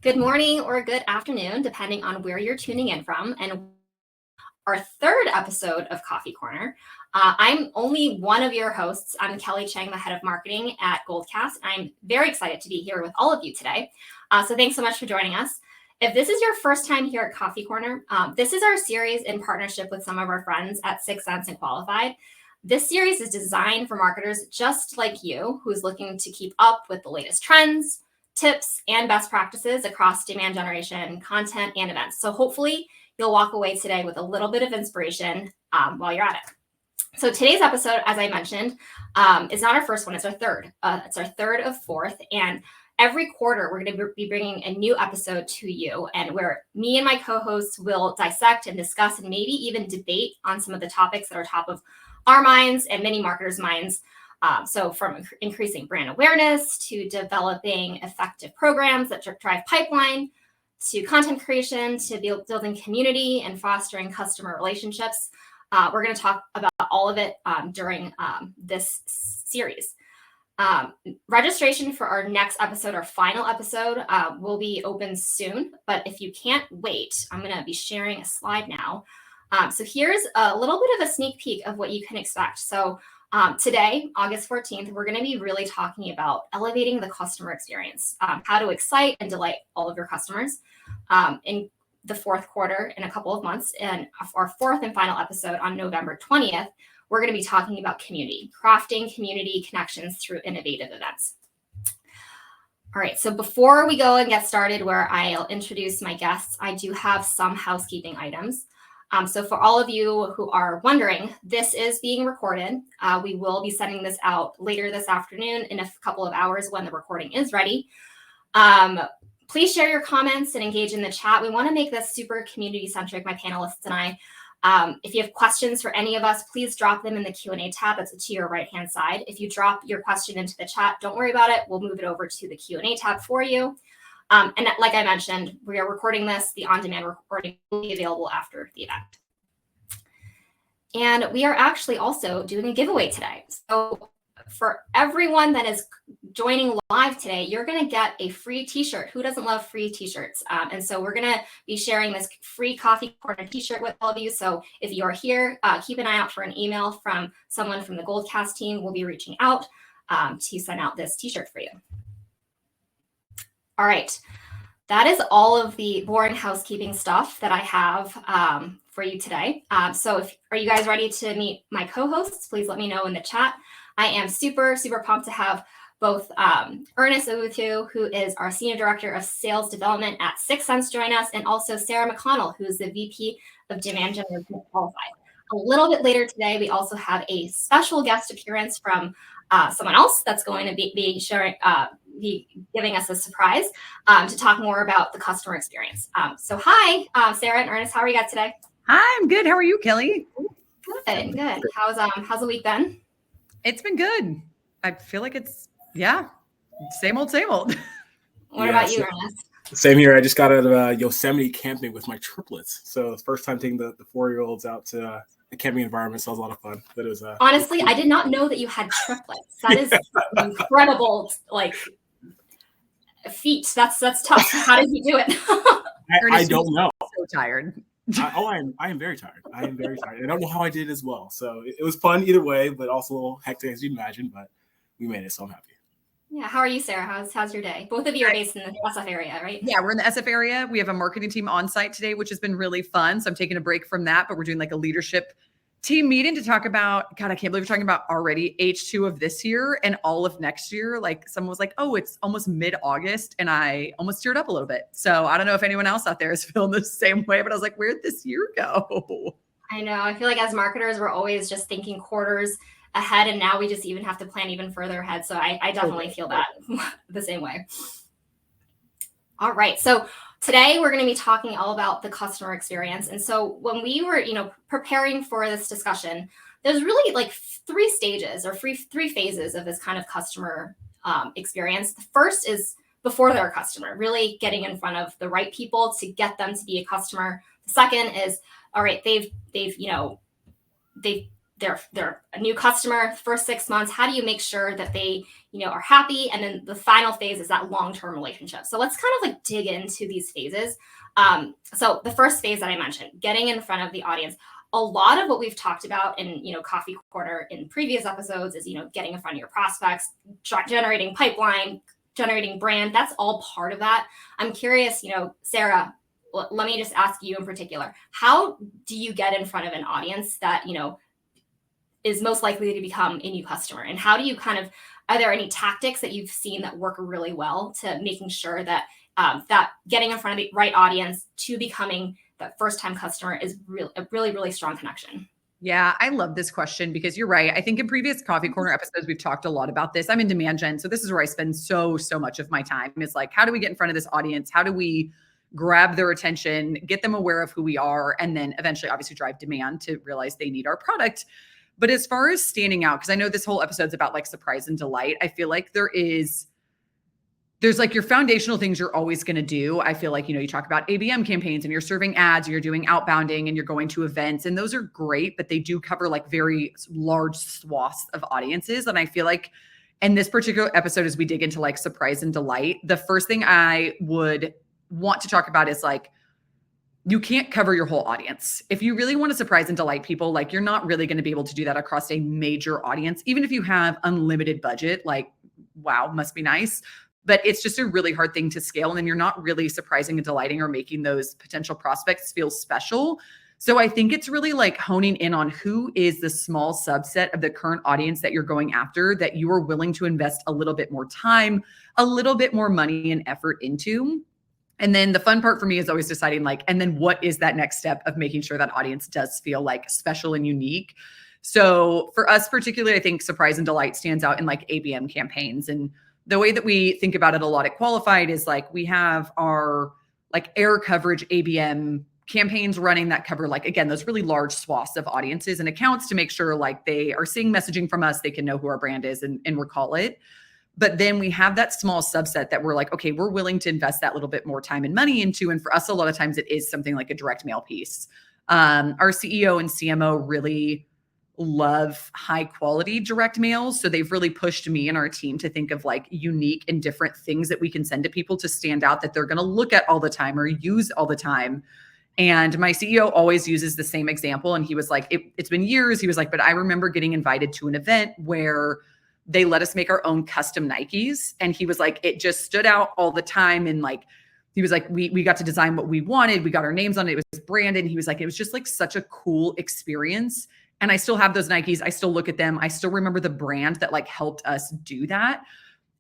Good morning or good afternoon, depending on where you're tuning in from. And our third episode of Coffee Corner. I'm only one of your hosts. I'm Kelly Chang, the head of marketing at Goldcast. I'm very excited to be here with all of you today. So thanks so much for joining us. If this is your first time here at Coffee Corner, this is our series in partnership with some of our friends at 6 Sense and Qualified. This series is designed for marketers just like you, who's looking to keep up with the latest trends, tips, and best practices across demand generation, content, and events. So hopefully you'll walk away today with a little bit of inspiration while you're at it. So today's episode, as I mentioned, is not our first one, it's our third. It's our third of fourth. And every quarter, we're going to be bringing a new episode to you, and where me and my co-hosts will dissect and discuss and maybe even debate on some of the topics that are top of our minds and many marketers' minds. So from increasing brand awareness to developing effective programs that drive pipeline, to content creation, to building community and fostering customer relationships. We're going to talk about all of it during this series. Registration for our next episode, our final episode, will be open soon. But if you can't wait, I'm going to be sharing a slide now. So here's a little bit of a sneak peek of what you can expect. So today, August 14th, we're going to be really talking about elevating the customer experience, how to excite and delight all of your customers in the fourth quarter in a couple of months. And our fourth and final episode on November 20th, we're going to be talking about community, crafting community connections through innovative events. All right, so before we go and get started, where I'll introduce my guests, I do have some housekeeping items. So for all of you who are wondering, this is being recorded. We will be sending this out later this afternoon in a couple of hours when the recording is ready. Please share your comments and engage in the chat. We want to make this super community-centric, my panelists and I. If you have questions for any of us, please drop them in the Q&A tab. That's to your right-hand side. If you drop your question into the chat, don't worry about it. We'll move it over to the Q&A tab for you. And like I mentioned, we are recording this. The on-demand recording will be available after the event. And we are actually also doing a giveaway today. So for everyone that is joining live today, you're going to get a free t-shirt. Who doesn't love free t-shirts? And so we're going to be sharing this free Coffee Corner t-shirt with all of you. So if you're here, keep an eye out for an email from someone from the Goldcast team. We'll be reaching out to send out this t-shirt for you. All right, that is all of the boring housekeeping stuff that I have for you today. So are you guys ready to meet my co-hosts? Please let me know in the chat. I am super, super pumped to have both Ernest Utu, who is our Senior Director of Sales Development at 6 Sense, join us, and also Sarah McConnell, who is the VP of Demand Generation at Qualified. A little bit later today, we also have a special guest appearance from someone else that's going to be sharing, be giving us a surprise to talk more about the customer experience. So hi, Sarah and Ernest, how are you guys today? Hi, I'm good. How are you, Kelly? Good, good. How's the week been? It's been good. I feel like it's, same old, same old. What about you, Ernest? Same here. I just got out of Yosemite camping with my triplets. So it's the first time taking the 4-year-olds out to a camping environment. So it was a lot of fun. But it was honestly, I did not know that you had triplets. That is an incredible, feat. That's tough. How did you do it? I don't know. So tired. I am very tired. I am very tired. I don't know how I did it as well. So it was fun either way, but also a little hectic as you'd imagine. But we made it, so I'm happy. Yeah. How are you, Sarah? How's your day? Both of you are based in the SF area, right? Yeah, we're in the SF area. We have a marketing team on site today, which has been really fun. So I'm taking a break from that, but we're doing a leadership team meeting to talk about, God, I can't believe we're talking about already H2 of this year and all of next year. Someone was like, oh, it's almost mid-August, and I almost teared up a little bit. So I don't know if anyone else out there is feeling the same way, but I was like, where'd this year go? I know. I feel like as marketers, we're always just thinking quarters ahead, and now we just even have to plan even further ahead. So I definitely feel that the same way. All right. So today we're going to be talking all about the customer experience. And so when we were, preparing for this discussion, there's really three stages or three phases of this kind of customer experience. The first is before they're a customer, really getting in front of the right people to get them to be a customer. The second is, all right, they've they're a new customer, first 6 months. How do you make sure that they, are happy? And then the final phase is that long-term relationship. So let's kind of like dig into these phases. So the first phase that I mentioned, getting in front of the audience. A lot of what we've talked about in, Coffee Corner in previous episodes is, getting in front of your prospects, generating pipeline, generating brand. That's all part of that. I'm curious, Sarah, let me just ask you in particular, how do you get in front of an audience that, is most likely to become a new customer? And how do you are there any tactics that you've seen that work really well to making sure that that getting in front of the right audience to becoming that first-time customer is a really, really strong connection? Yeah, I love this question because you're right. I think in previous Coffee Corner episodes, we've talked a lot about this. I'm in demand gen. So this is where I spend so much of my time. It's like, how do we get in front of this audience? How do we grab their attention, get them aware of who we are, and then eventually obviously drive demand to realize they need our product? But as far as standing out, because I know this whole episode's about like surprise and delight, I feel like there's like your foundational things you're always going to do. I feel like, you talk about ABM campaigns and you're serving ads and you're doing outbounding and you're going to events, and those are great, but they do cover like very large swaths of audiences. And I feel like in this particular episode, as we dig into like surprise and delight, the first thing I would want to talk about is like, you can't cover your whole audience. If you really want to surprise and delight people, like you're not really going to be able to do that across a major audience. Even if you have unlimited budget, like, wow, must be nice. But it's just a really hard thing to scale. And then you're not really surprising and delighting or making those potential prospects feel special. So I think it's really like honing in on who is the small subset of the current audience that you're going after that you are willing to invest a little bit more time, a little bit more money and effort into. And then the fun part for me is always deciding like, and then what is that next step of making sure that audience does feel like special and unique? So for us particularly, I think surprise and delight stands out in like ABM campaigns. And the way that we think about it a lot at Qualified is like, we have our like air coverage ABM campaigns running that cover like, again, those really large swaths of audiences and accounts to make sure like they are seeing messaging from us, they can know who our brand is and recall it. But then we have that small subset that we're like, okay, we're willing to invest that little bit more time and money into. And for us, a lot of times it is something like a direct mail piece. Our CEO and CMO really love high quality direct mails. So they've really pushed me and our team to think of like unique and different things that we can send to people to stand out that they're going to look at all the time or use all the time. And my CEO always uses the same example. And he was like, it's been years. He was like, but I remember getting invited to an event where they let us make our own custom Nikes. And he was like, it just stood out all the time. And like, he was like, we got to design what we wanted. We got our names on it. It was branded. And he was like, it was just like such a cool experience. And I still have those Nikes. I still look at them. I still remember the brand that like helped us do that.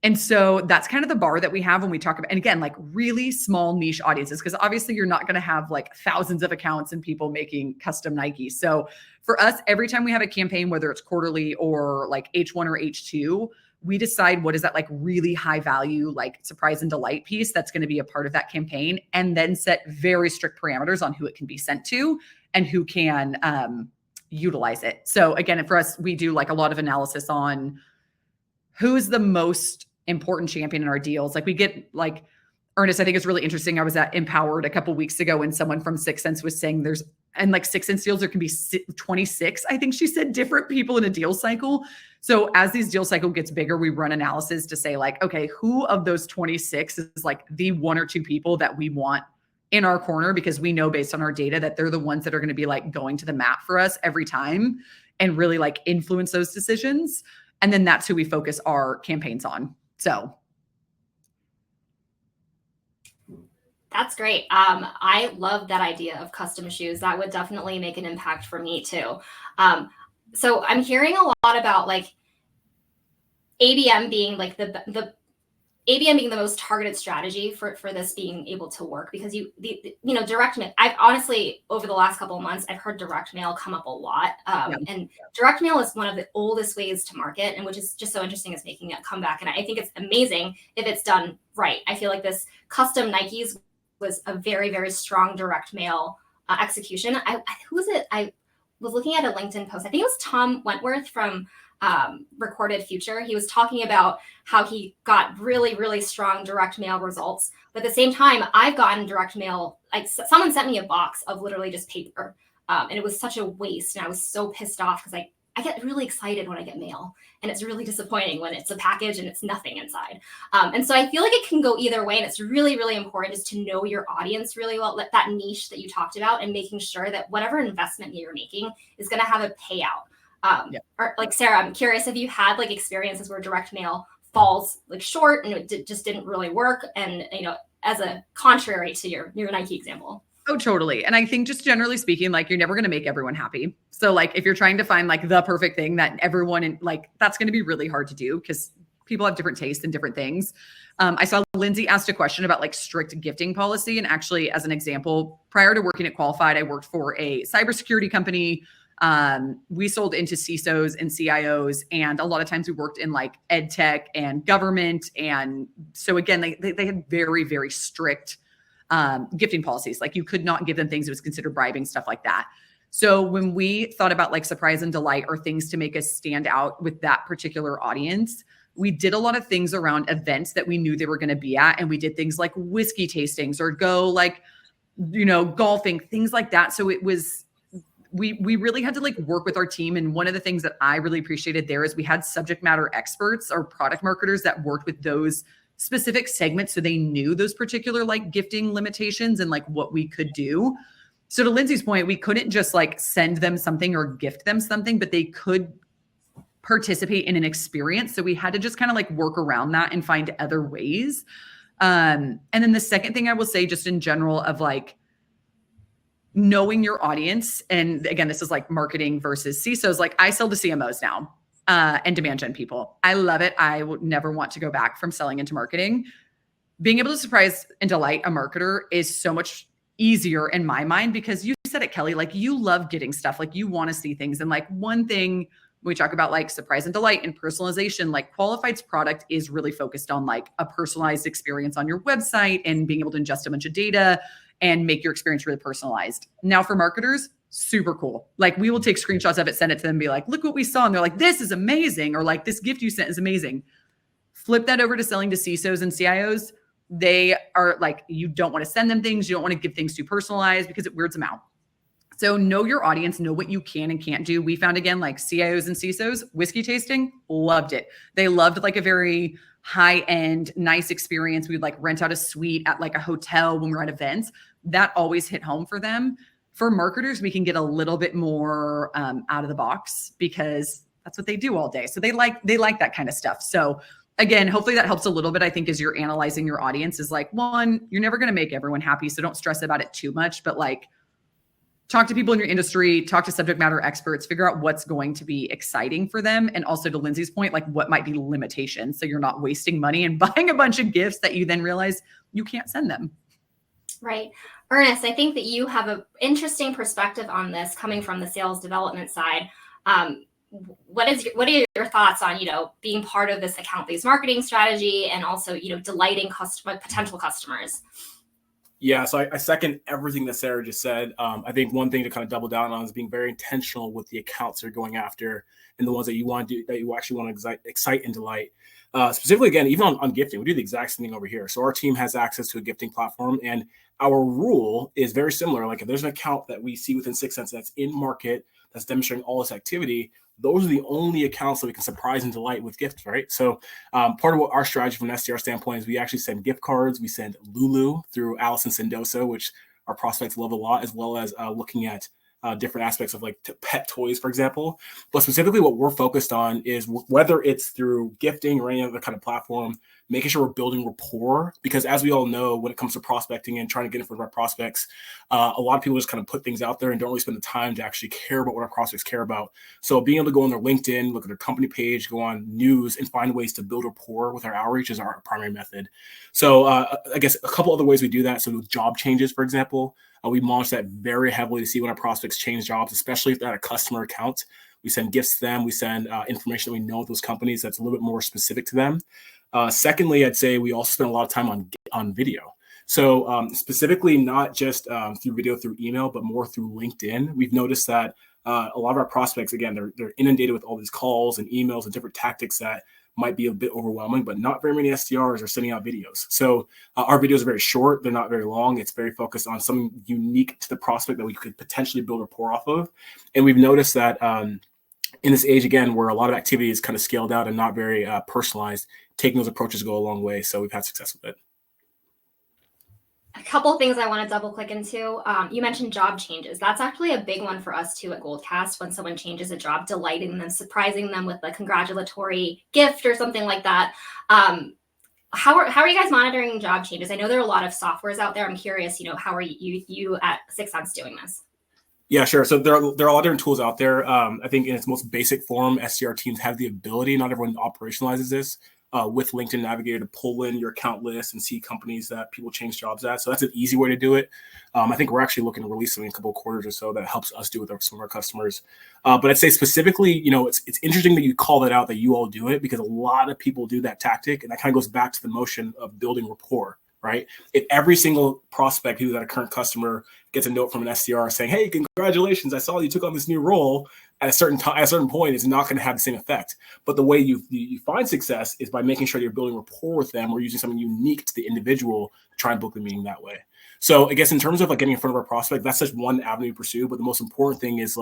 And so that's kind of the bar that we have when we talk about, and again, like really small niche audiences, because obviously you're not going to have like thousands of accounts and people making custom Nikes. So for us, every time we have a campaign, whether it's quarterly or like H1 or H2, we decide what is that like really high value, like surprise and delight piece that's going to be a part of that campaign, and then set very strict parameters on who it can be sent to and who can utilize it. So again, for us, we do like a lot of analysis on who's the most important champion in our deals. Like we get like, Ernest, I think it's really interesting. I was at Empowered a couple of weeks ago and someone from Sixth Sense was saying and like Sixth Sense deals, there can be 26, I think she said, different people in a deal cycle. So as these deal cycle gets bigger, we run analysis to say like, okay, who of those 26 is like the one or two people that we want in our corner, because we know based on our data that they're the ones that are going to be like going to the mat for us every time and really like influence those decisions. And then that's who we focus our campaigns on. So that's great. I love that idea of custom shoes. That would definitely make an impact for me too. So I'm hearing a lot about like ABM being like the ABM being the most targeted strategy for this being able to work, because direct mail. I've honestly, over the last couple of months, I've heard direct mail come up a lot. And direct mail is one of the oldest ways to market, and which is just so interesting, is making it come back. And I think it's amazing if it's done right. I feel like this custom Nikes was a very, very strong direct mail execution. Who was it? I was looking at a LinkedIn post. I think it was Tom Wentworth from Recorded Future. He was talking about how he got really, really strong direct mail results. But at the same time, I've gotten direct mail, like someone sent me a box of literally just paper. And it was such a waste. And I was so pissed off because I I get really excited when I get mail, and it's really disappointing when it's a package and it's nothing inside. And so I feel like it can go either way. And it's really, really important just to know your audience really well, that niche that you talked about, and making sure that whatever investment you're making is going to have a payout. Or like Sarah, I'm curious if you had like experiences where direct mail falls like short and it just didn't really work. And, as a contrary to your Nike example. Oh, totally. And I think just generally speaking, like you're never going to make everyone happy. So like if you're trying to find like the perfect thing that everyone that's going to be really hard to do because people have different tastes and different things. I saw Lindsay asked a question about like strict gifting policy. And actually, as an example, prior to working at Qualified, I worked for a cybersecurity company. We sold into CISOs and CIOs, and a lot of times we worked in like ed tech and government. And so again, they had very, very strict gifting policies. Like you could not give them things that was considered bribing, stuff like that. So when we thought about like surprise and delight or things to make us stand out with that particular audience, we did a lot of things around events that we knew they were going to be at. And we did things like whiskey tastings or go like, golfing, things like that. So it was, we really had to like work with our team. And one of the things that I really appreciated there is we had subject matter experts or product marketers that worked with those specific segments. So they knew those particular like gifting limitations and like what we could do. So to Lindsay's point, we couldn't just like send them something or gift them something, but they could participate in an experience. So we had to just kind of like work around that and find other ways. And then the second thing I will say just in general of like knowing your audience. And again, this is like marketing versus CISOs. Like I sell to CMOs now and demand gen people. I love it. I would never want to go back from selling into marketing. Being able to surprise and delight a marketer is so much easier in my mind because you said it, Kelly, like you love getting stuff, like you want to see things. And like one thing we talk about like surprise and delight and personalization, like Qualified's product is really focused on like a personalized experience on your website and being able to ingest a bunch of data and make your experience really personalized. Now for marketers, super cool. Like we will take screenshots of it, send it to them, and be like, look what we saw. And they're like, this is amazing. Or like this gift you sent is amazing. Flip that over to selling to CISOs and CIOs. They are like, you don't want to send them things. You don't want to give things too personalized because it weirds them out. So know your audience, know what you can and can't do. We found again, like CIOs and CISOs, whiskey tasting, loved it. They loved like a very high-end, nice experience. We'd like rent out a suite at like a hotel when we're at events. That always hit home for them. For marketers, we can get a little bit more out of the box because that's what they do all day. So they like that kind of stuff. So again, hopefully that helps a little bit. I think as you're analyzing your audience is like, one, you're never going to make everyone happy. So don't stress about it too much, but like talk to people in your industry, talk to subject matter experts, figure out what's going to be exciting for them. And also to Lindsay's point, like what might be limitations. So you're not wasting money and buying a bunch of gifts that you then realize you can't send them. Right. Ernest, I think that you have an interesting perspective on this coming from the sales development side. What are your thoughts on, being part of this account-based marketing strategy and also, delighting potential customers? Yeah, so I second everything that Sarah just said. I think one thing to kind of double down on is being very intentional with the accounts you're going after and the ones that you want to do, that you actually want to excite and delight. Specifically, again, even on gifting, we do the exact same thing over here. So our team has access to a gifting platform, and our rule is very similar. Like if there's an account that we see within 6 Sense that's in market, that's demonstrating all this activity, those are the only accounts that we can surprise and delight with gifts, right? So part of what our strategy from an SDR standpoint is we actually send gift cards. We send Lulu through Allison Sendoso, which our prospects love a lot, as well as looking at different aspects of like pet toys, for example. But specifically what we're focused on is whether it's through gifting or any other kind of platform, making sure we're building rapport. Because as we all know, when it comes to prospecting and trying to get in front of our prospects, a lot of people just kind of put things out there and don't really spend the time to actually care about what our prospects care about. So being able to go on their LinkedIn, look at their company page, go on news, and find ways to build rapport with our outreach is our primary method. So I guess a couple other ways we do that. So with job changes, for example, we monitor that very heavily to see when our prospects change jobs, especially if they're at a customer account. We send gifts to them. We send information that we know of those companies that's a little bit more specific to them. Secondly, I'd say we also spend a lot of time on video. So specifically, not just through video, through email, but more through LinkedIn. We've noticed that a lot of our prospects, again, they're inundated with all these calls and emails and different tactics that might be a bit overwhelming, but not very many SDRs are sending out videos. So our videos are very short. They're not very long. It's very focused on something unique to the prospect that we could potentially build rapport off of. And we've noticed that in this age, again, where a lot of activity is kind of scaled out and not very personalized, taking those approaches go a long way. So we've had success with it. A couple things I want to double click into. You mentioned job changes. That's actually a big one for us too at Goldcast. When someone changes a job, delighting them, surprising them with a congratulatory gift or something like that. How are you guys monitoring job changes? I know there are a lot of softwares out there. I'm curious, how are you at 6 Sense doing this? Yeah, sure. So there are a lot of different tools out there. I think in its most basic form, SDR teams have the ability, not everyone operationalizes this, with LinkedIn Navigator to pull in your account list and see companies that people change jobs at. So that's an easy way to do it. I think we're actually looking to release something in a couple of quarters or so that helps us do it with some of our customers. But I'd say specifically, it's interesting that you call that out, that you all do it, because a lot of people do that tactic. And that kind of goes back to the motion of building rapport, right? If every single prospect who's at a current customer gets a note from an SDR saying, hey, congratulations, I saw you took on this new role, at a certain point, it's not going to have the same effect. But the way you find success is by making sure you're building rapport with them or using something unique to the individual to try and book the meeting that way. So I guess in terms of getting in front of our prospect, that's just one avenue to pursue. But the most important thing is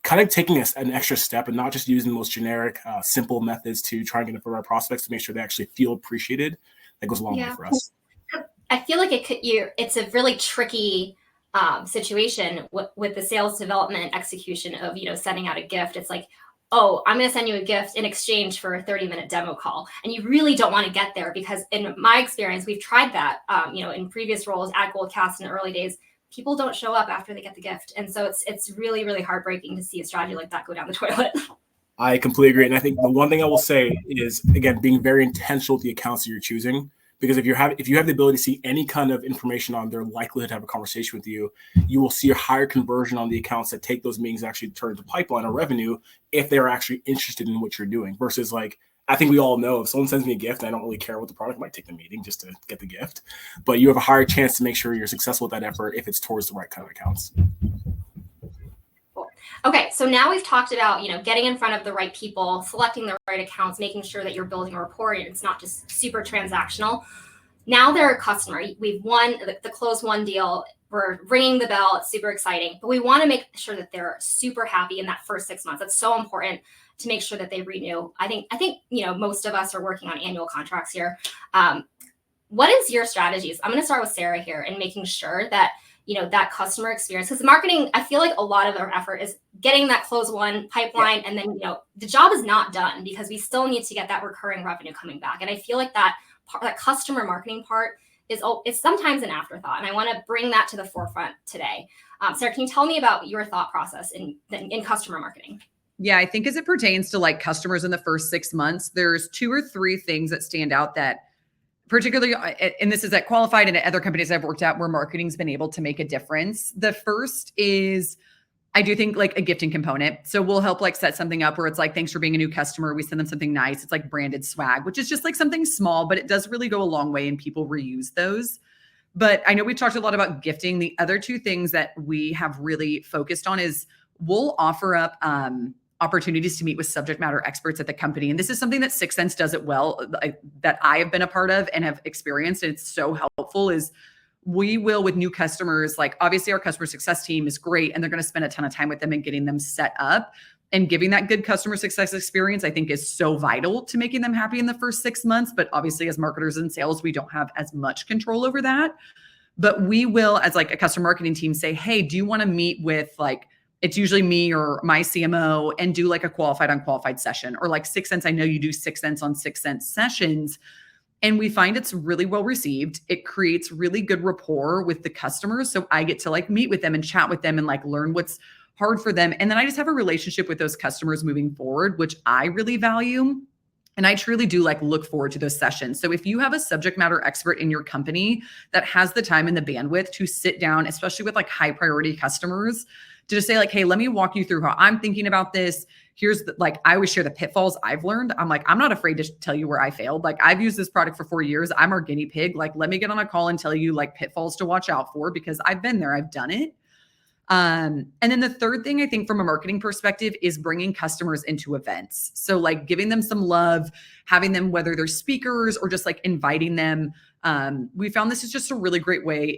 kind of taking an extra step and not just using the most generic, simple methods to try and get in front of our prospects to make sure they actually feel appreciated. That goes a long way for us. I feel like it's a really tricky situation with the sales development execution of, sending out a gift. It's like, oh, I'm going to send you a gift in exchange for a 30-minute demo call. And you really don't want to get there, because in my experience, we've tried that, in previous roles at Goldcast in the early days, people don't show up after they get the gift. And so it's really, really heartbreaking to see a strategy like that go down the toilet. I completely agree. And I think the one thing I will say is, again, being very intentional with the accounts that you're choosing. Because if you have the ability to see any kind of information on their likelihood to have a conversation with you, you will see a higher conversion on the accounts that take those meetings actually turn into pipeline or revenue if they're actually interested in what you're doing. Versus I think we all know if someone sends me a gift, I don't really care what the product, I might take the meeting just to get the gift. But you have a higher chance to make sure you're successful with that effort if it's towards the right kind of accounts. Okay, so now we've talked about, getting in front of the right people, selecting the right accounts, making sure that you're building a rapport and it's not just super transactional. Now they're a customer. We've won the close one deal. We're ringing the bell. It's super exciting, but we want to make sure that they're super happy in that first 6 months. That's so important to make sure that they renew. I think most of us are working on annual contracts here. What is your strategies? I'm going to start with Sarah here and making sure that that customer experience, because marketing, I feel like a lot of our effort is getting that close one pipeline. And then, the job is not done because we still need to get that recurring revenue coming back. And I feel like that customer marketing part it's sometimes an afterthought. And I want to bring that to the forefront today. Sarah, can you tell me about your thought process in customer marketing? Yeah, I think as it pertains to customers in the first 6 months, there's 2 or 3 things that stand out that particularly, and this is at Qualified and at other companies I've worked at where marketing's been able to make a difference. The first is, I do think a gifting component. So we'll help set something up where it's thanks for being a new customer. We send them something nice. It's branded swag, which is just something small, but it does really go a long way and people reuse those. But I know we've talked a lot about gifting. The other 2 things that we have really focused on is we'll offer up opportunities to meet with subject matter experts at the company. And this is something that 6 Sense does it well, that I have been a part of and have experienced. And it's so helpful is we will, with new customers, obviously our customer success team is great and they're going to spend a ton of time with them and getting them set up, and giving that good customer success experience, I think, is so vital to making them happy in the first 6 months. But obviously as marketers and sales, we don't have as much control over that. But we will, as a customer marketing team, say, hey, do you want to meet with it's usually me or my CMO and do a qualified on qualified session, or 6 Sense. I know you do 6 Sense on 6 Sense sessions. And we find it's really well received. It creates really good rapport with the customers. So I get to meet with them and chat with them and learn what's hard for them. And then I just have a relationship with those customers moving forward, which I really value. And I truly do look forward to those sessions. So if you have a subject matter expert in your company that has the time and the bandwidth to sit down, especially with high priority customers, to just say hey, let me walk you through how I'm thinking about this. Here's I always share the pitfalls I've learned. I'm I'm not afraid to tell you where I failed. I've used this product for 4 years. I'm our guinea pig. Let me get on a call and tell you pitfalls to watch out for, because I've been there, I've done it. And then the third thing I think from a marketing perspective is bringing customers into events. So giving them some love, having them, whether they're speakers or just inviting them. We found this is just a really great way.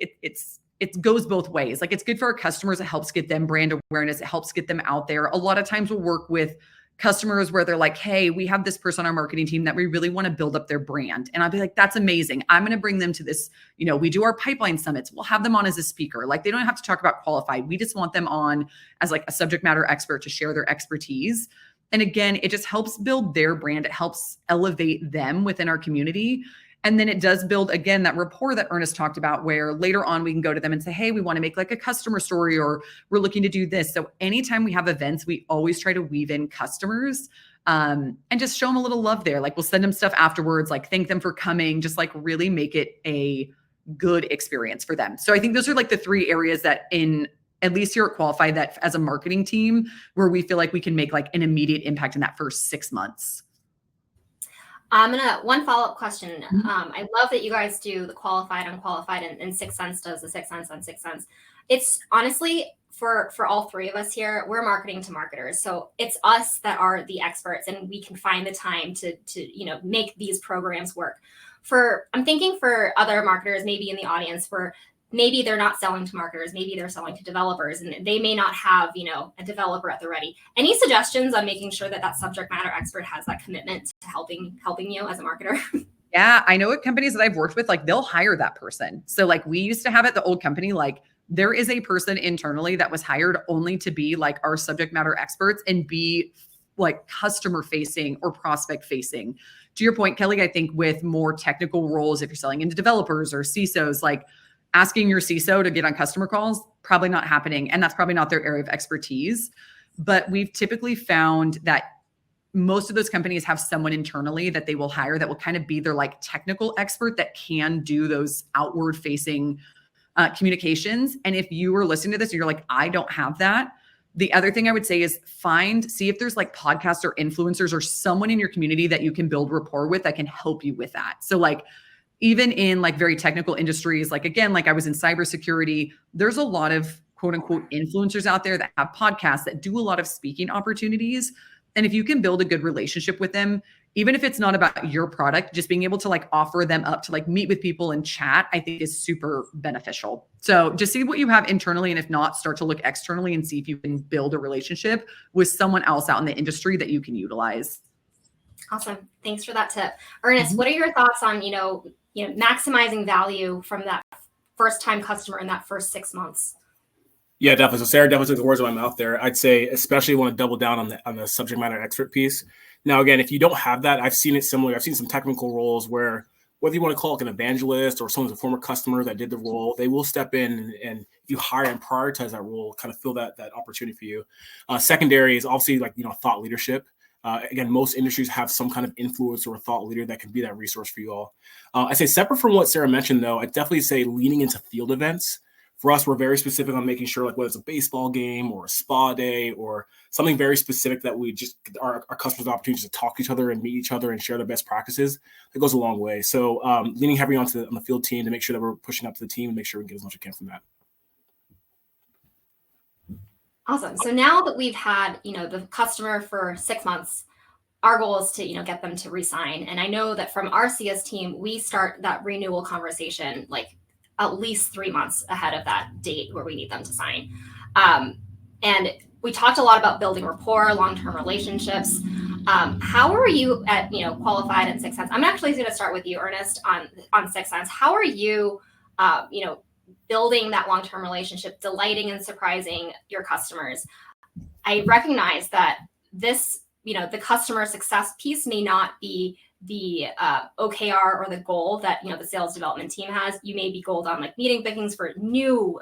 it goes both ways. Like it's good for our customers. It helps get them brand awareness. It helps get them out there. A lot of times we'll work with customers where they're like, hey, we have this person on our marketing team that we really want to build up their brand. And I'll be like, that's amazing. I'm going to bring them to this. We do our pipeline summits. We'll have them on as a speaker. Like they don't have to talk about qualified. We just want them on as like a subject matter expert to share their expertise. And again, it just helps build their brand. It helps elevate them within our community. And then it does build, again, that rapport that Ernest talked about, where later on we can go to them and say, hey, we want to make like a customer story, or we're looking to do this. So anytime we have events, we always try to weave in customers and just show them a little love there. Like we'll send them stuff afterwards, like thank them for coming, just like really make it a good experience for them. So I think those are like the 3 areas that at least here at Qualified, that as a marketing team, where we feel like we can make like an immediate impact in that first 6 months. One follow-up question. I love that you guys do the qualified, unqualified, and 6 Sense does the 6 Sense on 6 Sense. It's honestly for all 3 of us here, we're marketing to marketers. So it's us that are the experts, and we can find the time to make these programs work. I'm thinking for other marketers, maybe in the audience, where maybe they're not selling to marketers, maybe they're selling to developers, and they may not have, a developer at the ready. Any suggestions on making sure that subject matter expert has that commitment to helping you as a marketer? Yeah, I know at companies that I've worked with, like they'll hire that person. So like we used to have at the old company, like there is a person internally that was hired only to be like our subject matter experts and be like customer facing or prospect facing. To your point, Kelly, I think with more technical roles, if you're selling into developers or CISOs, like asking your CISO to get on customer calls, probably not happening. And that's probably not their area of expertise. But we've typically found that most of those companies have someone internally that they will hire that will kind of be their like technical expert that can do those outward facing communications. And if you are listening to this and you're like, I don't have that, the other thing I would say is see if there's like podcasts or influencers or someone in your community that you can build rapport with that can help you with that. So like, even in like very technical industries, like again, like I was in cybersecurity, there's a lot of quote unquote influencers out there that have podcasts that do a lot of speaking opportunities. And if you can build a good relationship with them, even if it's not about your product, just being able to like offer them up to like meet with people and chat, I think is super beneficial. So just see what you have internally. And if not, start to look externally and see if you can build a relationship with someone else out in the industry that you can utilize. Awesome. Thanks for that tip. Ernest, what are your thoughts on, maximizing value from that first time customer in that first 6 months? Yeah, definitely. So Sarah definitely took the words out of my mouth there. I'd say especially want to double down on the subject matter expert piece. Now, again, if you don't have that, I've seen it similar. I've seen some technical roles where whether you want to call it an evangelist or someone's a former customer that did the role, they will step in and if you hire and prioritize that role, kind of fill that opportunity for you. Secondary is obviously like, thought leadership. Again, most industries have some kind of influence or a thought leader that can be that resource for you all. I say separate from what Sarah mentioned, though, I'd definitely say leaning into field events. For us, we're very specific on making sure, like whether it's a baseball game or a spa day or something very specific that we just our customers opportunities to talk to each other and meet each other and share their best practices. That goes a long way. So leaning heavily on the field team to make sure that we're pushing up to the team and make sure we get as much as we can from that. Awesome. So now that we've had, the customer for 6 months, our goal is to, get them to re-sign. And I know that from our CS team, we start that renewal conversation like at least 3 months ahead of that date where we need them to sign. And we talked a lot about building rapport, long-term relationships. How are you at, Qualified and 6 Sense? I'm actually going to start with you, Ernest, on 6 Sense. How are you, building that long-term relationship, delighting and surprising your customers? I recognize that this, the customer success piece may not be the OKR or the goal that, the sales development team has. You may be gold on like meeting bookings for new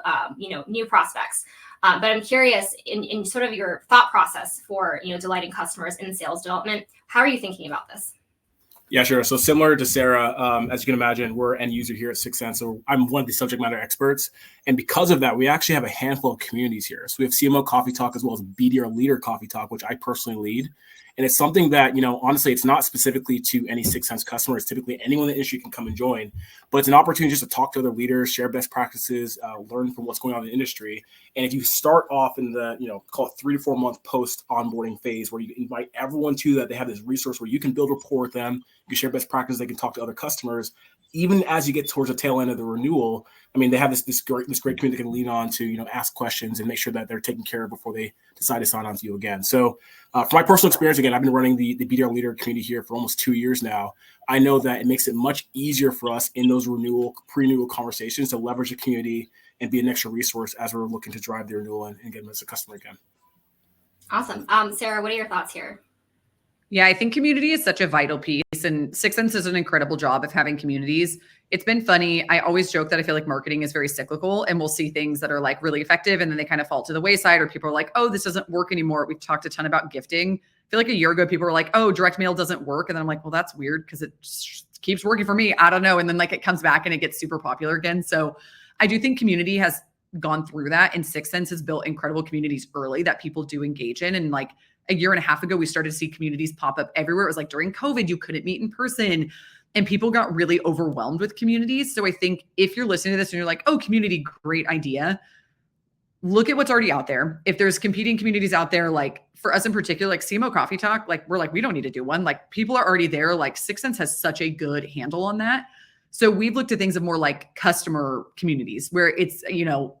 prospects. But I'm curious in sort of your thought process for, delighting customers in sales development. How are you thinking about this? Yeah, sure. So similar to Sarah, as you can imagine, we're end user here at 6 Sense. So I'm one of the subject matter experts. And because of that, we actually have a handful of communities here. So we have CMO Coffee Talk as well as BDR Leader Coffee Talk, which I personally lead. And it's something that, honestly, it's not specifically to any 6 Sense customer. It's typically anyone in the industry can come and join. But it's an opportunity just to talk to other leaders, share best practices, learn from what's going on in the industry. And if you start off in the, call it 3 to 4 month post onboarding phase where you invite everyone to that, they have this resource where you can build rapport with them, you can share best practices, they can talk to other customers. Even as you get towards the tail end of the renewal, I mean, they have this great community they can lean on to, ask questions and make sure that they're taken care of before they decide to sign on to you again. So from my personal experience, again, I've been running the BDR leader community here for almost 2 years now. I know that it makes it much easier for us in those pre-renewal conversations to leverage the community and be an extra resource as we're looking to drive the renewal and get them as a customer again. Awesome. Sarah, what are your thoughts here? Yeah, I think community is such a vital piece, and 6th Sense does an incredible job of having communities. It's been funny. I always joke that I feel like marketing is very cyclical, and we'll see things that are like really effective and then they kind of fall to the wayside, or people are like, oh, this doesn't work anymore. We've talked a ton about gifting. I feel like a year ago, people were like, oh, direct mail doesn't work. And then I'm like, well, that's weird because it keeps working for me. I don't know. And then like it comes back and it gets super popular again. So I do think community has gone through that, and 6th Sense has built incredible communities early that people do engage in. And like a year and a half ago, we started to see communities pop up everywhere. It was like during COVID, you couldn't meet in person and people got really overwhelmed with communities. So I think if you're listening to this and you're like, oh, community, great idea, look at what's already out there. If there's competing communities out there, like for us in particular, like CMO Coffee Talk, like we're like, we don't need to do one. Like people are already there. Like 6th Sense has such a good handle on that. So we've looked at things of more like customer communities where it's,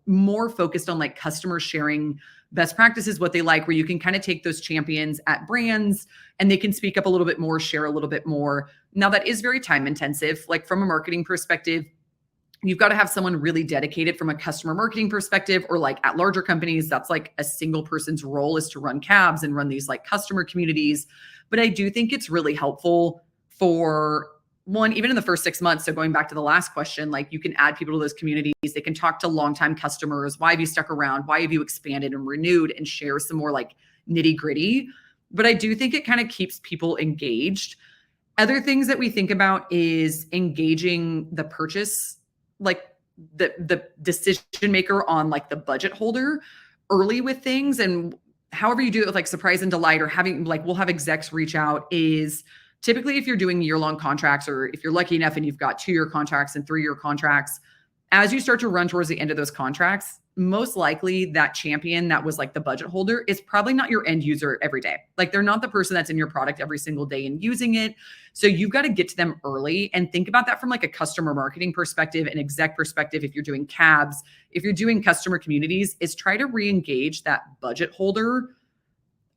more focused on like customers sharing best practices, what they like, where you can kind of take those champions at brands and they can speak up a little bit more, share a little bit more. Now that is very time intensive. Like from a marketing perspective, you've got to have someone really dedicated from a customer marketing perspective, or like at larger companies, that's like a single person's role is to run cabs and run these like customer communities. But I do think it's really helpful for one, even in the first 6 months. So going back to the last question, like you can add people to those communities. They can talk to longtime customers. Why have you stuck around? Why have you expanded and renewed, and share some more like nitty gritty. But I do think it kind of keeps people engaged. Other things that we think about is engaging the purchase, like the decision maker on like the budget holder early with things. And however you do it with like surprise and delight, or having like, we'll have execs reach out, is typically if you're doing year-long contracts, or if you're lucky enough and you've got 2-year contracts and 3-year contracts, as you start to run towards the end of those contracts, most likely that champion that was like the budget holder is probably not your end user every day. Like they're not the person that's in your product every single day and using it. So you've got to get to them early and think about that from like a customer marketing perspective, an exec perspective. If you're doing cabs, if you're doing customer communities, is try to re-engage that budget holder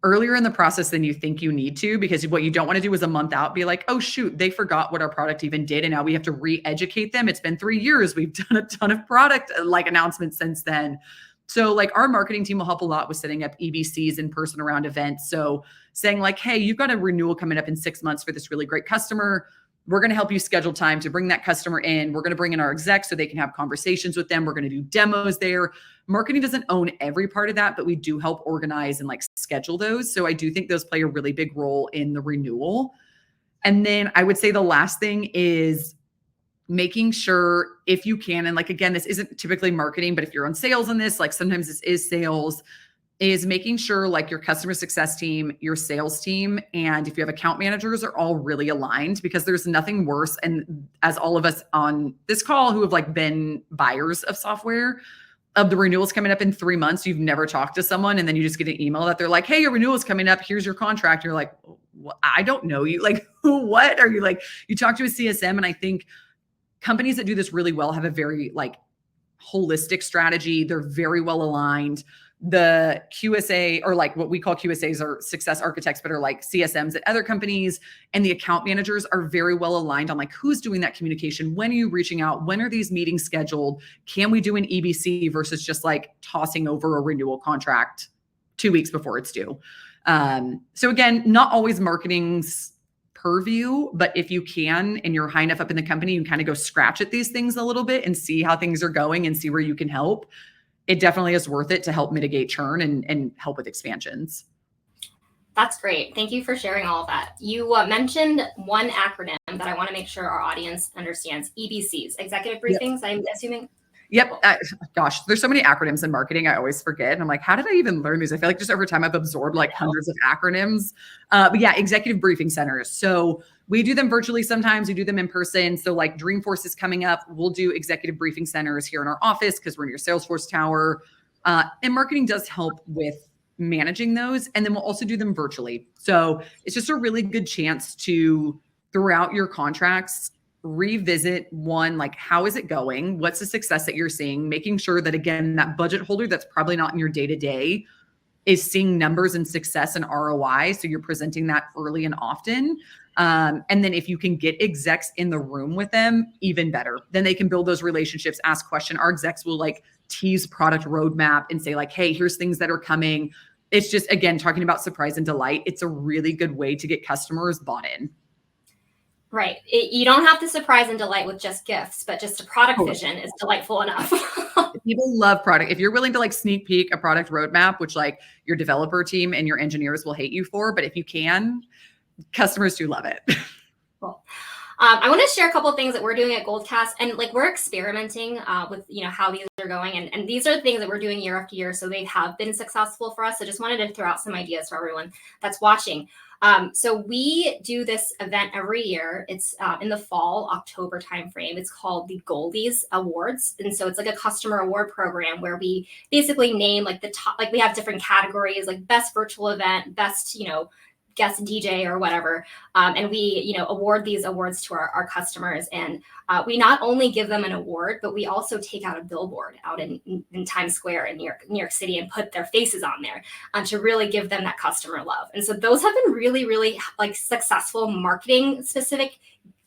earlier in the process than you think you need to, because what you don't want to do is a month out be like, oh shoot, they forgot what our product even did, and now we have to re-educate them. It's been 3 years. We've done a ton of product like announcements since then. So like our marketing team will help a lot with setting up EBCs in person around events. So saying like, hey, you've got a renewal coming up in 6 months for this really great customer. We're going to help you schedule time to bring that customer in. We're going to bring in our execs so they can have conversations with them. We're going to do demos there. Marketing doesn't own every part of that, but we do help organize and like schedule those. So I do think those play a really big role in the renewal. And then I would say the last thing is making sure, if you can, and like, again, this isn't typically marketing, but if you're on sales in this, like sometimes this is sales, is making sure like your customer success team, your sales team, and if you have account managers are all really aligned, because there's nothing worse. And as all of us on this call who have like been buyers of software, of the renewals coming up in 3 months, you've never talked to someone, and then you just get an email that they're like, hey, your renewal is coming up. Here's your contract. You're like, well, I don't know you. Like, what are you like? You talk to a CSM. And I think companies that do this really well have a very like holistic strategy. They're very well aligned. The QSA, or like what we call QSAs, are success architects, but are like CSMs at other companies. And the account managers are very well aligned on like who's doing that communication. When are you reaching out? When are these meetings scheduled? Can we do an EBC versus just like tossing over a renewal contract 2 weeks before it's due? So again, not always marketing's purview, but if you can, and you're high enough up in the company, you can kind of go scratch at these things a little bit and see how things are going and see where you can help. It definitely is worth it to help mitigate churn and help with expansions. That's great. Thank you for sharing all of that. You mentioned one acronym that I want to make sure our audience understands: EBCs, executive briefings, yep. I'm assuming. Yep. Gosh, there's so many acronyms in marketing. I always forget. And I'm like, how did I even learn these? I feel like just over time I've absorbed like hundreds of acronyms. But yeah, executive briefing centers. So we do them virtually sometimes. We do them in person. So like Dreamforce is coming up. We'll do executive briefing centers here in our office because we're near Salesforce Tower. And marketing does help with managing those. And then we'll also do them virtually. So it's just a really good chance to, throughout your contracts, revisit one, like, how is it going? What's the success that you're seeing? Making sure that, again, that budget holder that's probably not in your day-to-day is seeing numbers and success and ROI. So you're presenting that early and often. And then if you can get execs in the room with them, even better. Then they can build those relationships, ask questions. Our execs will like tease product roadmap and say like, hey, here's things that are coming. It's just, again, talking about surprise and delight. It's a really good way to get customers bought in. Right. You don't have to surprise and delight with just gifts, but just a product vision is delightful enough. People love product. If you're willing to like sneak peek a product roadmap, which like your developer team and your engineers will hate you for, but if you can, customers do love it. Cool. I want to share a couple of things that we're doing at Goldcast, and like we're experimenting with how these are going, and these are the things that we're doing year after year, so they have been successful for us. So just wanted to throw out some ideas for everyone that's watching. So we do this event every year. It's in the fall, October timeframe. It's called the Goldies Awards. And so it's like a customer award program where we basically name like the top, like we have different categories, like best virtual event, best, guest DJ or whatever. And we, award these awards to our customers. And we not only give them an award, but we also take out a billboard out in Times Square in New York City and put their faces on there to really give them that customer love. And so those have been really, really like successful marketing specific.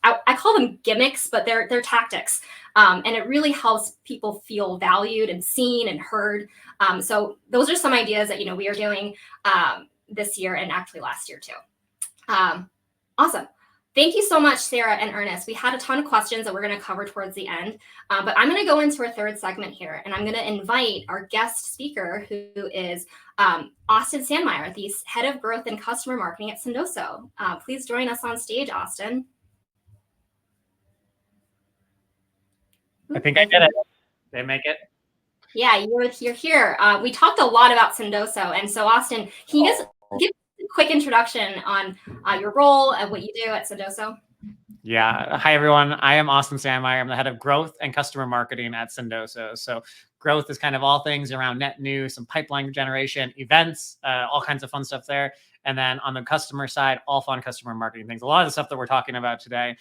I call them gimmicks, but they're tactics. And it really helps people feel valued and seen and heard. So those are some ideas that, we are doing this year and actually last year too. Awesome. Thank you so much, Sarah and Ernest. We had a ton of questions that we're going to cover towards the end, but I'm going to go into our third segment here, and I'm going to invite our guest speaker, who is Austin Sandmeyer, the head of growth and customer marketing at Sendoso. Please join us on stage, Austin. I think I did it. Did I make it? Yeah, you're here. We talked a lot about Sendoso, and so Austin, can you just give a quick introduction on your role and what you do at Sendoso? Yeah. Hi, everyone. I am Austin Sandmeyer. I'm the head of growth and customer marketing at Sendoso. So growth is kind of all things around net new, some pipeline generation, events, all kinds of fun stuff there. And then on the customer side, all fun customer marketing things. A lot of the stuff that we're talking about today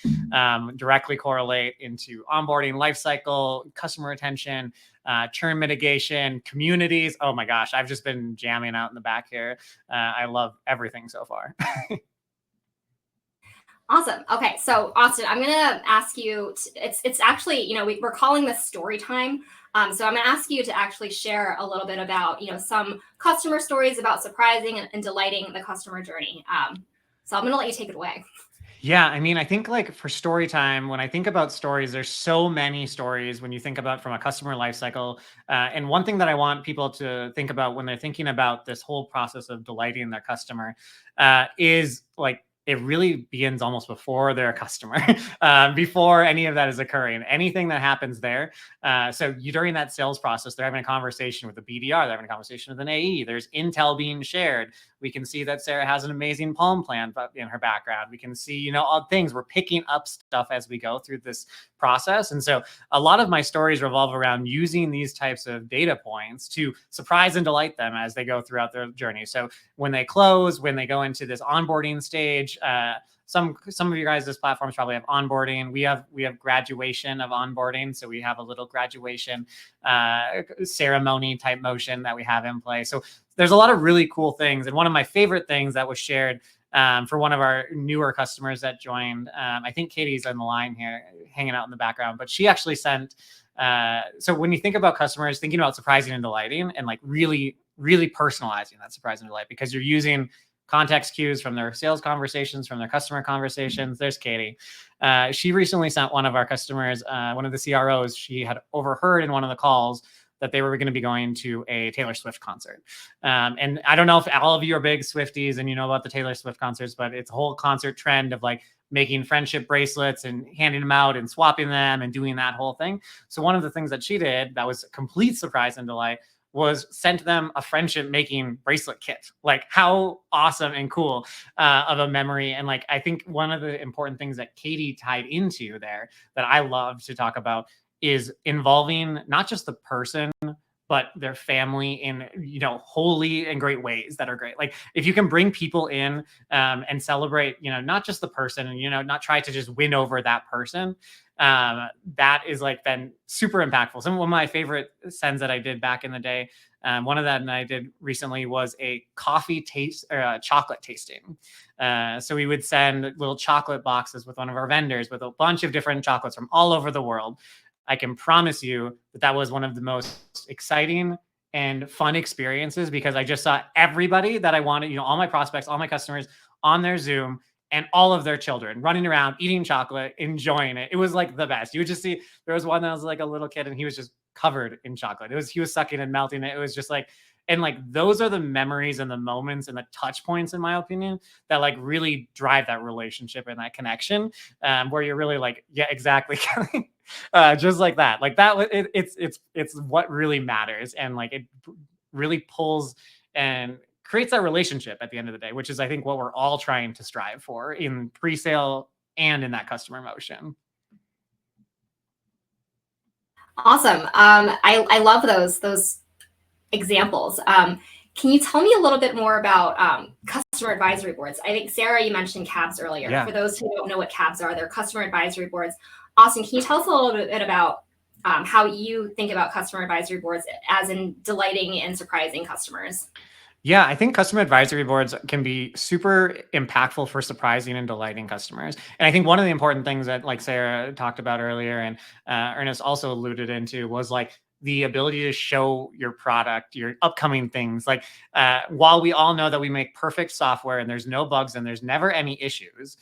directly correlate into onboarding, lifecycle, customer retention, churn mitigation, communities. Oh my gosh, I've just been jamming out in the back here. I love everything so far. Awesome. Okay, so Austin, I'm gonna ask you. It's actually, we're calling this story time. So I'm gonna ask you to actually share a little bit about some customer stories about surprising and delighting the customer journey. So I'm gonna let you take it away. Yeah, I mean, I think like for story time, when I think about stories, there's so many stories when you think about from a customer lifecycle. And one thing that I want people to think about when they're thinking about this whole process of delighting their customer is like, it really begins almost before they're a customer, before any of that is occurring. Anything that happens there. So during that sales process, they're having a conversation with the BDR, they're having a conversation with an AE. There's intel being shared. We can see that Sarah has an amazing Palm plan in her background. We can see, all things. We're picking up stuff as we go through this process. And so a lot of my stories revolve around using these types of data points to surprise and delight them as they go throughout their journey. So when they close, when they go into this onboarding stage, some of you guys, this platforms probably have onboarding. We have graduation of onboarding. So we have a little graduation ceremony type motion that we have in place. So there's a lot of really cool things. And one of my favorite things that was shared for one of our newer customers that joined, I think Katie's on the line here, hanging out in the background, but she actually sent, so when you think about customers, thinking about surprising and delighting and like really, really personalizing that surprise and delight, because you're using context cues from their sales conversations, from their customer conversations. There's Katie. She recently sent one of our customers, one of the CROs, she had overheard in one of the calls that they were going to be going to a Taylor Swift concert. And I don't know if all of you are big Swifties and you know about the Taylor Swift concerts, but it's a whole concert trend of like making friendship bracelets and handing them out and swapping them and doing that whole thing. So one of the things that she did that was a complete surprise and delight was sent them a friendship making bracelet kit. Like how awesome and cool of a memory. And like, I think one of the important things that Katie tied into there that I love to talk about is involving not just the person but they're family in, you know, holy and great ways that are great. Like if you can bring people in and celebrate, you know, not just the person and, you know, not try to just win over that person, that is like been super impactful. Some of my favorite sends that I did back in the day, one of that I did recently was a coffee taste or chocolate tasting. So we would send little chocolate boxes with one of our vendors with a bunch of different chocolates from all over the world. I can promise you that that was one of the most exciting and fun experiences because I just saw everybody that I wanted, you know, all my prospects, all my customers on their Zoom and all of their children running around, eating chocolate, enjoying it. It was like the best. You would just see, there was one that was like a little kid and he was just covered in chocolate. He was sucking and melting it. It was just like, and like, those are the memories and the moments and the touch points, in my opinion, that like really drive that relationship and that connection, where you're really like, yeah, exactly. Just like that, it's what really matters. And like, it really pulls and creates that relationship at the end of the day, which is, I think, what we're all trying to strive for in pre-sale and in that customer motion. Awesome. I love those examples. Can you tell me a little bit more about customer advisory boards? I think, Sarah, you mentioned CABs earlier. Yeah. For those who don't know what CABs are, they're customer advisory boards. Austin, can you tell us a little bit about how you think about customer advisory boards as in delighting and surprising customers? Yeah, I think customer advisory boards can be super impactful for surprising and delighting customers. And I think one of the important things that, like Sarah talked about earlier and Ernest also alluded into, was like the ability to show your product, your upcoming things. Like while we all know that we make perfect software and there's no bugs and there's never any issues,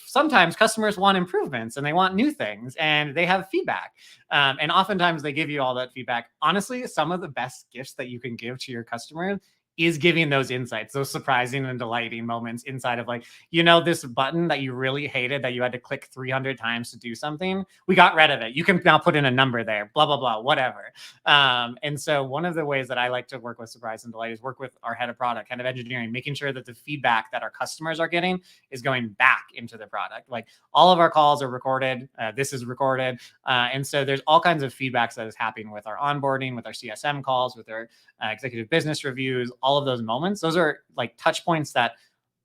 sometimes customers want improvements and they want new things and they have feedback. And oftentimes they give you all that feedback. Honestly, some of the best gifts that you can give to your customers is giving those insights, those surprising and delighting moments inside of like, you know, this button that you really hated that you had to click 300 times to do something, we got rid of it. You can now put in a number there, blah, blah, blah, whatever. And so one of the ways that I like to work with surprise and delight is work with our head of product, head of engineering, making sure that the feedback that our customers are getting is going back into the product. Like all of our calls are recorded. This is recorded. And so there's all kinds of feedbacks that is happening with our onboarding, with our CSM calls, with our executive business reviews, all of those moments. Those are like touch points that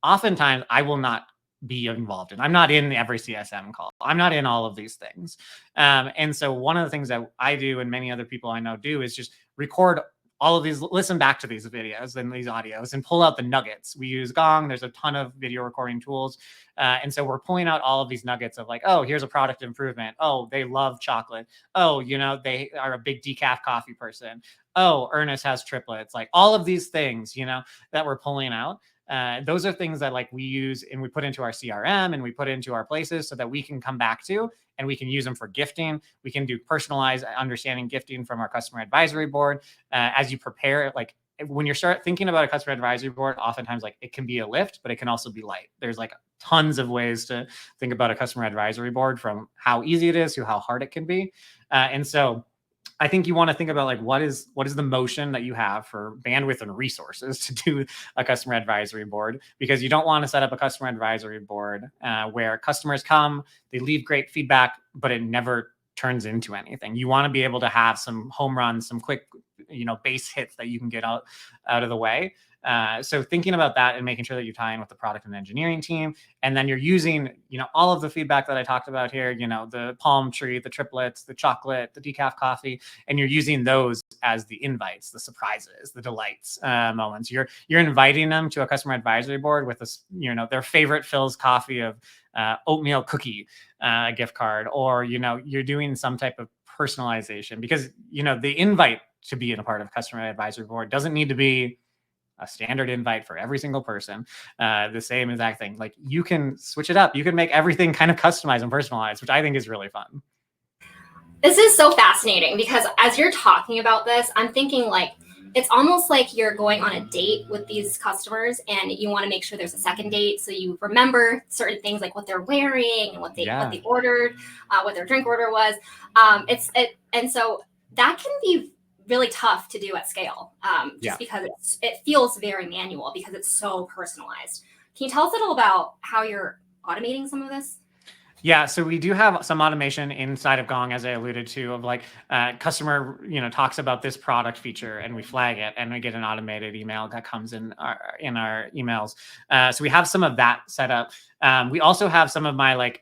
oftentimes I will not be involved in. I'm not in every CSM call. I'm not in all of these things. And so one of the things that I do and many other people I know do is just record all of these, listen back to these videos and these audios and pull out the nuggets. We use Gong. There's a ton of video recording tools. And so we're pulling out all of these nuggets of like, oh, here's a product improvement. Oh, they love chocolate. Oh, you know, they are a big decaf coffee person. Oh, Ernest has triplets. Like all of these things, you know, that we're pulling out. Those are things that like we use and we put into our CRM and we put into our places so that we can come back to and we can use them for gifting. We can do personalized understanding gifting from our customer advisory board. As you prepare, like when you start thinking about a customer advisory board, oftentimes like it can be a lift, but it can also be light. There's like tons of ways to think about a customer advisory board, from how easy it is to how hard it can be. And so I think you want to think about like what is the motion that you have for bandwidth and resources to do a customer advisory board, because you don't want to set up a customer advisory board where customers come, they leave great feedback, but it never turns into anything. You want to be able to have some home runs, some quick, you know, base hits that you can get out of the way. So thinking about that and making sure that you tie in with the product and engineering team, and then you're using, you know, all of the feedback that I talked about here, you know, the palm tree, the triplets, the chocolate, the decaf coffee, and you're using those as the invites, the surprises, the delights moments. You're inviting them to a customer advisory board with this, you know, their favorite Phil's coffee of oatmeal cookie gift card, or, you know, you're doing some type of personalization, because, you know, the invite to be in a part of customer advisory board doesn't need to be a standard invite for every single person, the same exact thing. Like you can switch it up. You can make everything kind of customized and personalized, which I think is really fun. This is so fascinating because as you're talking about this, I'm thinking like, it's almost like you're going on a date with these customers and you want to make sure there's a second date. So you remember certain things like what they're wearing and what they ordered, what their drink order was. And so that can be really tough to do at scale, because it feels very manual because it's so personalized. Can you tell us a little about how you're automating some of this? Yeah, so we do have some automation inside of Gong, as I alluded to, of like customer, talks about this product feature, and we flag it, and we get an automated email that comes in our emails. So we have some of that set up. We also have some of my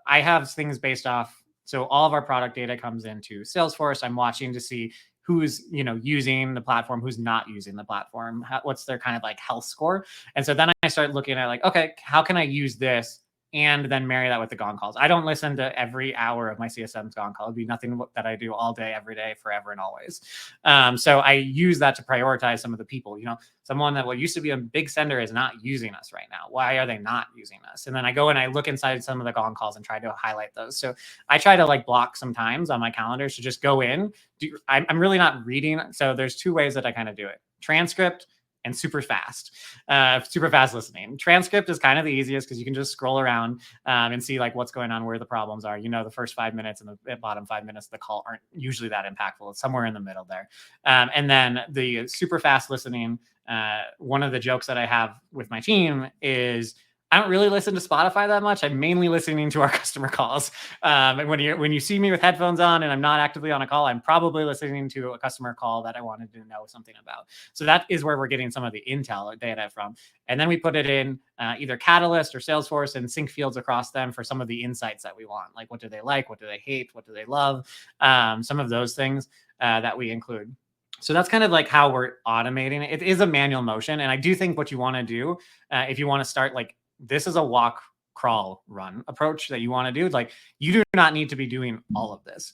I have things based off. So all of our product data comes into Salesforce. I'm watching to see who's using the platform, who's not using the platform, what's their kind of like health score, and so then I start looking at like, okay, how can I use this and then marry that with the Gong calls. I don't listen to every hour of my CSM's Gong call. It'd be nothing that I do all day, every day, forever and always. So I use that to prioritize some of the people. Someone that used to be a big sender is not using us right now. Why are they not using us? And then I go and I look inside some of the Gong calls and try to highlight those. So I try to block some times on my calendar to just go in. I'm really not reading. So there's two ways that I kind of do it: transcript and super fast listening. Transcript is kind of the easiest because you can just scroll around and see what's going on, where the problems are. The first 5 minutes and the bottom 5 minutes of the call aren't usually that impactful. It's somewhere in the middle there. And then the super fast listening, one of the jokes that I have with my team is I don't really listen to Spotify that much. I'm mainly listening to our customer calls. And when you see me with headphones on and I'm not actively on a call, I'm probably listening to a customer call that I wanted to know something about. So that is where we're getting some of the intel data from. And then we put it in either Catalyst or Salesforce and sync fields across them for some of the insights that we want. Like, what do they like? What do they hate? What do they love? Some of those things that we include. So that's kind of how we're automating it. It is a manual motion. And I do think what you want to do, if you want to start this is a walk, crawl, run approach that you want to do. You do not need to be doing all of this.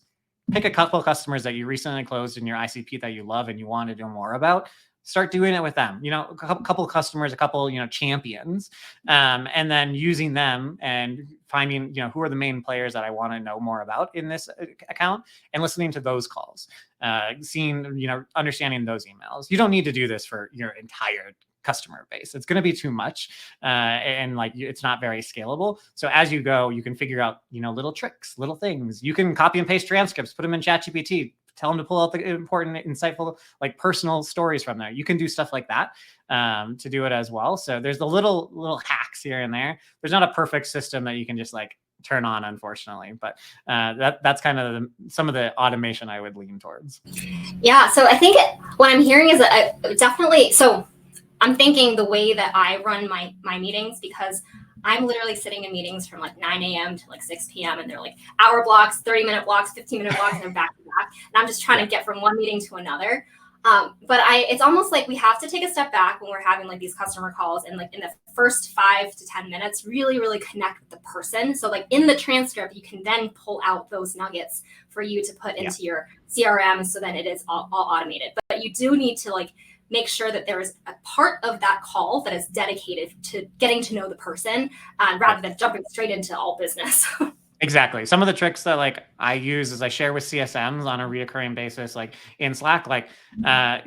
Pick a couple of customers that you recently closed in your ICP that you love and you want to do more about. Start doing it with them. A couple of customers, a couple, champions, and then using them and finding, who are the main players that I want to know more about in this account, and listening to those calls, seeing, understanding those emails. You don't need to do this for your entire customer base. It's going to be too much, and it's not very scalable. So as you go, you can figure out, little tricks, little things. You can copy and paste transcripts, put them in ChatGPT, tell them to pull out the important, insightful, personal stories from there. You can do stuff like that to do it as well. So there's the little hacks here and there. There's not a perfect system that you can just turn on, unfortunately, but that's kind of some of the automation I would lean towards. Yeah. So I think what I'm hearing is that definitely. So I'm thinking the way that I run my meetings, because I'm literally sitting in meetings from 9 a.m. to 6 p.m. and they're hour blocks, 30-minute blocks, 15-minute blocks, and they're back to back. And I'm just trying to get from one meeting to another. But it's almost we have to take a step back when we're having these customer calls, and in the first 5 to 10 minutes, really, really connect with the person. So in the transcript, you can then pull out those nuggets for you to put into your CRM, so then it is all automated. But you do need to make sure that there is a part of that call that is dedicated to getting to know the person, rather than jumping straight into all business. Exactly. Some of the tricks that I use is I share with CSMs on a reoccurring basis, in Slack,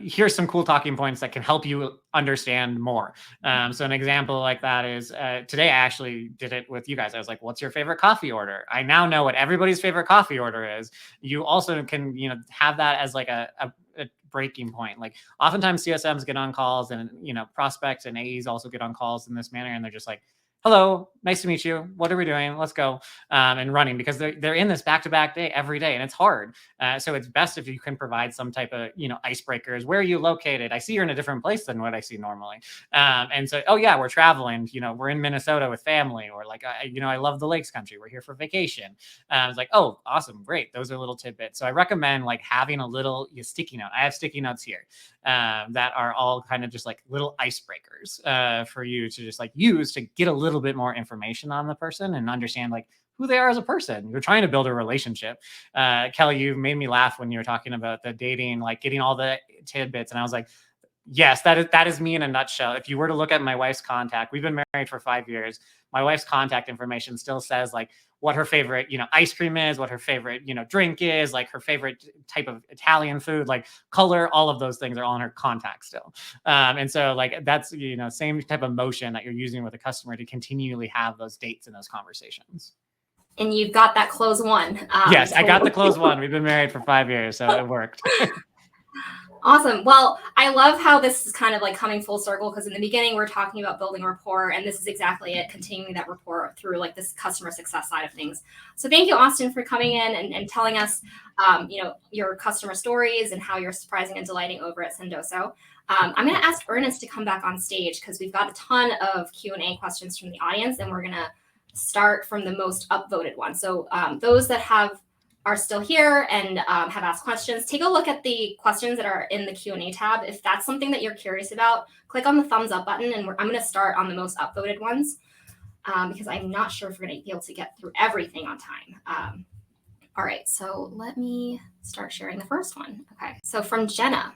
here's some cool talking points that can help you understand more. So an example like that is today I actually did it with you guys. I was what's your favorite coffee order? I now know what everybody's favorite coffee order is. You also can, have that as a breaking point. Oftentimes CSMs get on calls, and prospects and AEs also get on calls in this manner, and they're just hello, nice to meet you. What are we doing? Let's go. And running, because they're in this back-to-back day every day, and it's hard. So it's best if you can provide some type of, icebreakers. Where are you located? I see you're in a different place than what I see normally. And so, oh yeah, we're traveling, we're in Minnesota with family, or I love the lakes country. We're here for vacation. It's oh, awesome. Great. Those are little tidbits. So I recommend having a little sticky note. I have sticky notes here that are all kind of just little icebreakers for you to just use to get a little bit more information on the person and understand who they are as a person. You're trying to build a relationship. Kelly, you made me laugh when you were talking about the dating, getting all the tidbits. And I was yes, that is me in a nutshell. If you were to look at my wife's contact, we've been married for 5 years. My wife's contact information still says what her favorite, ice cream is, what her favorite, drink is, her favorite type of Italian food, color, all of those things are all in her contact still. And so that's, same type of motion that you're using with a customer to continually have those dates and those conversations. And you've got that close one. Yes, I got the close one. We've been married for 5 years, so it worked. Awesome. Well, I love how this is kind of like coming full circle, because in the beginning we're talking about building rapport, and this is exactly it, continuing that rapport through like this customer success side of things. So thank you, Austin, for coming in and telling us, your customer stories and how you're surprising and delighting over at Sendoso. I'm going to ask Ernest to come back on stage because we've got a ton of Q&A questions from the audience, and we're going to start from the most upvoted one. So those that are still here and have asked questions, take a look at the questions that are in the Q&A tab. If that's something that you're curious about, click on the thumbs up button, and I'm going to start on the most upvoted ones because I'm not sure if we're going to be able to get through everything on time. All right, so let me start sharing the first one. Okay, so from Jenna.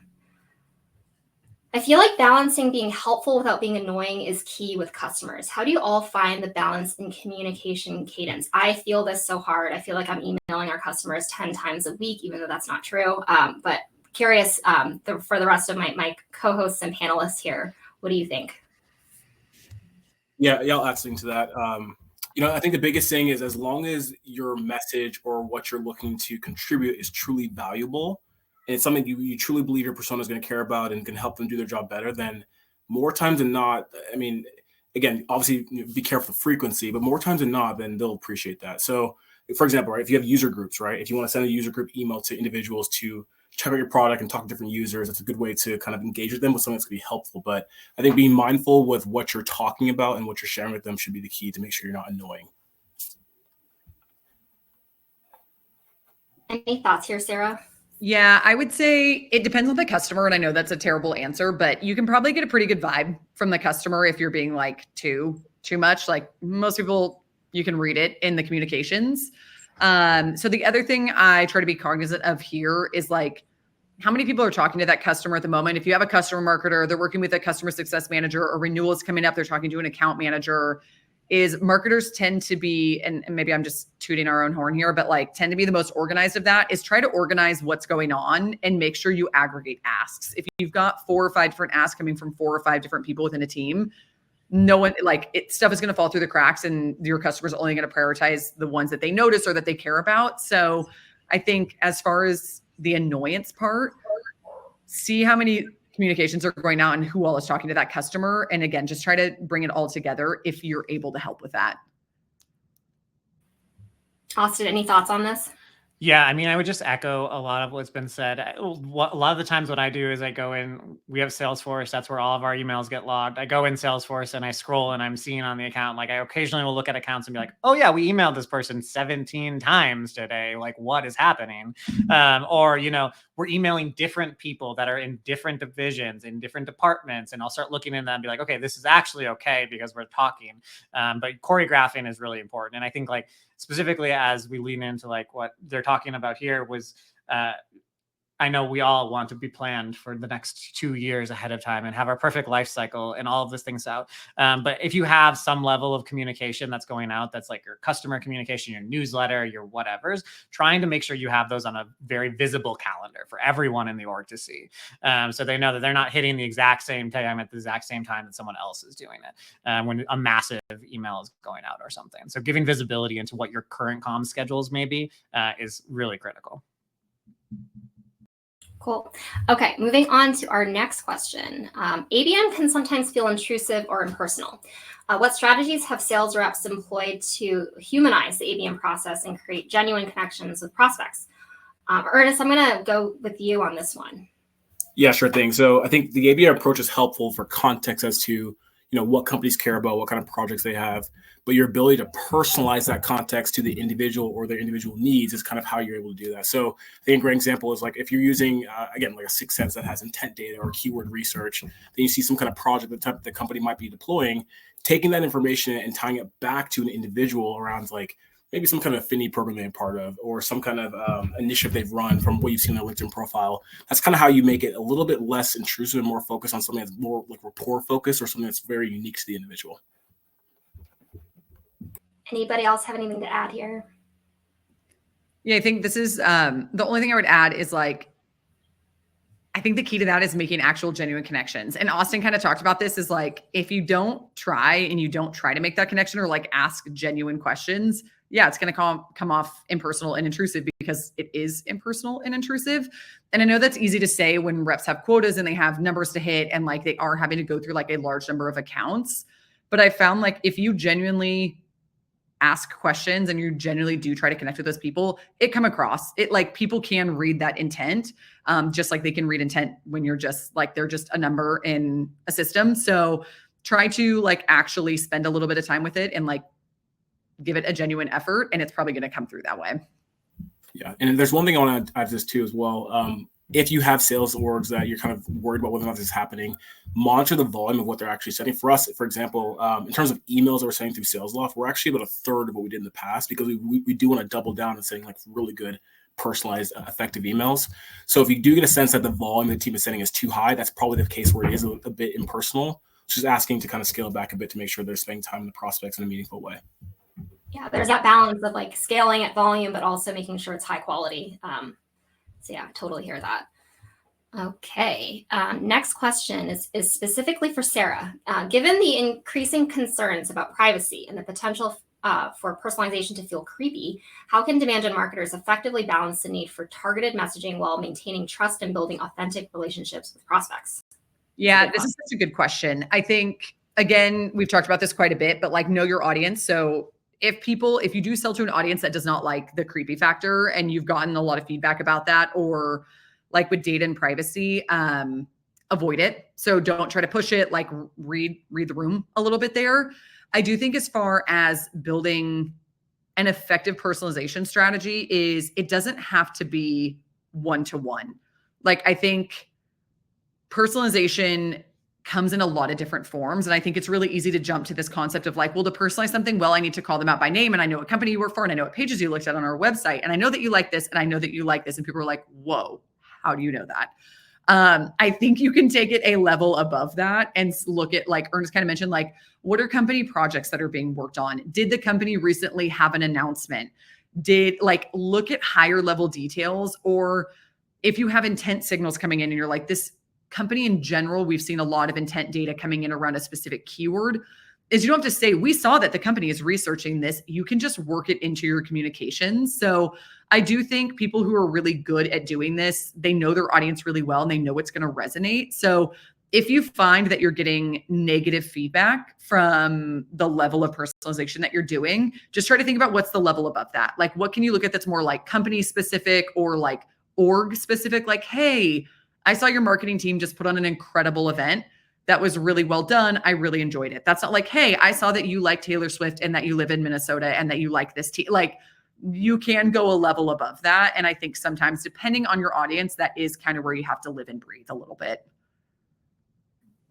I feel like balancing being helpful without being annoying is key with customers. How do you all find the balance in communication cadence? I feel this so hard. I feel like I'm emailing our customers 10 times a week, even though that's not true. But curious for the rest of my co-hosts and panelists here, what do you think? Yeah, I'll add something to that. I think the biggest thing is, as long as your message or what you're looking to contribute is truly valuable, and it's something you truly believe your persona is going to care about and can help them do their job better, then more times than not, I mean, again, obviously be careful of frequency, but more times than not, then they'll appreciate that. So for example, right, if you have user groups, right, if you want to send a user group email to individuals to check out your product and talk to different users, that's a good way to kind of engage with them with something that's going to be helpful. But I think being mindful with what you're talking about and what you're sharing with them should be the key to make sure you're not annoying. Any thoughts here, Sarah? Yeah, I would say it depends on the customer. And I know that's a terrible answer, but you can probably get a pretty good vibe from the customer if you're being like too much. Like most people, you can read it in the communications. So the other thing I try to be cognizant of here is like how many people are talking to that customer at the moment. If you have a customer marketer, they're working with a customer success manager, or renewal is coming up, they're talking to an account manager. Is marketers tend to be, and maybe I'm just tooting our own horn here, but like tend to be the most organized of that, is try to organize what's going on and make sure you aggregate asks. If you've got 4 or 5 different asks coming from 4 or 5 different people within a team, no one, stuff is going to fall through the cracks, and your customer's only going to prioritize the ones that they notice or that they care about. So I think as far as the annoyance part, see how many communications are going out and who all is talking to that customer. And again, just try to bring it all together if you're able to help with that. Austin, any thoughts on this? Yeah, I mean, I would just echo a lot of what's been said. A lot of the times what I do is I go in, we have Salesforce, that's where all of our emails get logged. I go in Salesforce and I scroll and I'm seeing on the account, like I occasionally will look at accounts and be like, oh yeah, we emailed this person 17 times today. Like what is happening? Or, we're emailing different people that are in different divisions, in different departments. And I'll start looking in them and be like, okay, this is actually okay because we're talking. But choreographing is really important. And I think like, specifically as we lean into like what they're talking about here was, I know we all want to be planned for the next 2 years ahead of time and have our perfect life cycle and all of these things out. But if you have some level of communication that's going out, that's like your customer communication, your newsletter, your whatevers, trying to make sure you have those on a very visible calendar for everyone in the org to see. So they know that they're not hitting the exact same time at the exact same time that someone else is doing it when a massive email is going out or something. So giving visibility into what your current comm schedules may be is really critical. Cool. Okay, moving on to our next question. ABM can sometimes feel intrusive or impersonal. What strategies have sales reps employed to humanize the ABM process and create genuine connections with prospects? Ernest, I'm going to go with you on this one. Yeah, sure thing. So I think the ABM approach is helpful for context as to what companies care about, what kind of projects they have, but your ability to personalize that context to the individual or their individual needs is kind of how you're able to do that. So I think a great example is like if you're using, again, like a 6 Sense that has intent data or keyword research, then you see some kind of project that the company might be deploying, taking that information and tying it back to an individual around like maybe some kind of affinity program they're part of or some kind of initiative they've run from what you've seen on their LinkedIn profile. That's kind of how you make it a little bit less intrusive and more focused on something that's more like rapport focused or something that's very unique to the individual. Anybody else have anything to add here? Yeah, I think this is the only thing I would add is like, I think the key to that is making actual genuine connections. And Austin kind of talked about this is like, if you don't try and you don't try to make that connection or like ask genuine questions, yeah, it's going to come off impersonal and intrusive because it is impersonal and intrusive. And I know that's easy to say when reps have quotas and they have numbers to hit and like they are having to go through like a large number of accounts. But I found like if you genuinely ask questions and you genuinely do try to connect with those people, it come across. It like people can read that intent, just like they can read intent when you're just like they're just a number in a system. So try to like actually spend a little bit of time with it and like give it a genuine effort, and it's probably going to come through that way. Yeah, and there's one thing I want to add to this too as well. If you have sales orgs that you're kind of worried about whether or not this is happening, monitor the volume of what they're actually sending. For us, for example, in terms of emails that we're sending through SalesLoft, we're actually about a third of what we did in the past because we do want to double down and sending like really good, personalized, effective emails. So if you do get a sense that the volume the team is sending is too high, that's probably the case where it is a bit impersonal. Just asking to kind of scale back a bit to make sure they're spending time with the prospects in a meaningful way. Yeah, there's that balance of like scaling at volume, but also making sure it's high quality. So yeah, totally hear that. Okay, next question is specifically for Sarah. Given the increasing concerns about privacy and the potential for personalization to feel creepy, how can demand gen marketers effectively balance the need for targeted messaging while maintaining trust and building authentic relationships with prospects? Yeah, this is such a good question. I think, again, we've talked about this quite a bit, but like know your audience. So if you do sell to an audience that does not like the creepy factor and you've gotten a lot of feedback about that, or like with data and privacy, avoid it. So don't try to push it, like read the room a little bit there. I do think as far as building an effective personalization strategy is it doesn't have to be one-to-one. Like I think personalization comes in a lot of different forms. And I think it's really easy to jump to this concept of like, well, to personalize something, well, I need to call them out by name and I know what company you work for and I know what pages you looked at on our website. And I know that you like this and I know that you like this. And people are like, whoa, how do you know that? I think you can take it a level above that and look at, like Ernest kind of mentioned, like what are company projects that are being worked on? Did the company recently have an announcement? Look at higher level details, or if you have intent signals coming in and you're like, this company in general, we've seen a lot of intent data coming in around a specific keyword, is you don't have to say, we saw that the company is researching this. You can just work it into your communications. So I do think people who are really good at doing this, they know their audience really well and they know it's going to resonate. So if you find that you're getting negative feedback from the level of personalization that you're doing, just try to think about what's the level above that. Like, what can you look at that's more like company specific or like org specific? Like, hey, I saw your marketing team just put on an incredible event that was really well done. I really enjoyed it. That's not like, hey, I saw that you like Taylor Swift and that you live in Minnesota and that you like this team. Like, you can go a level above that. And I think sometimes depending on your audience, that is kind of where you have to live and breathe a little bit.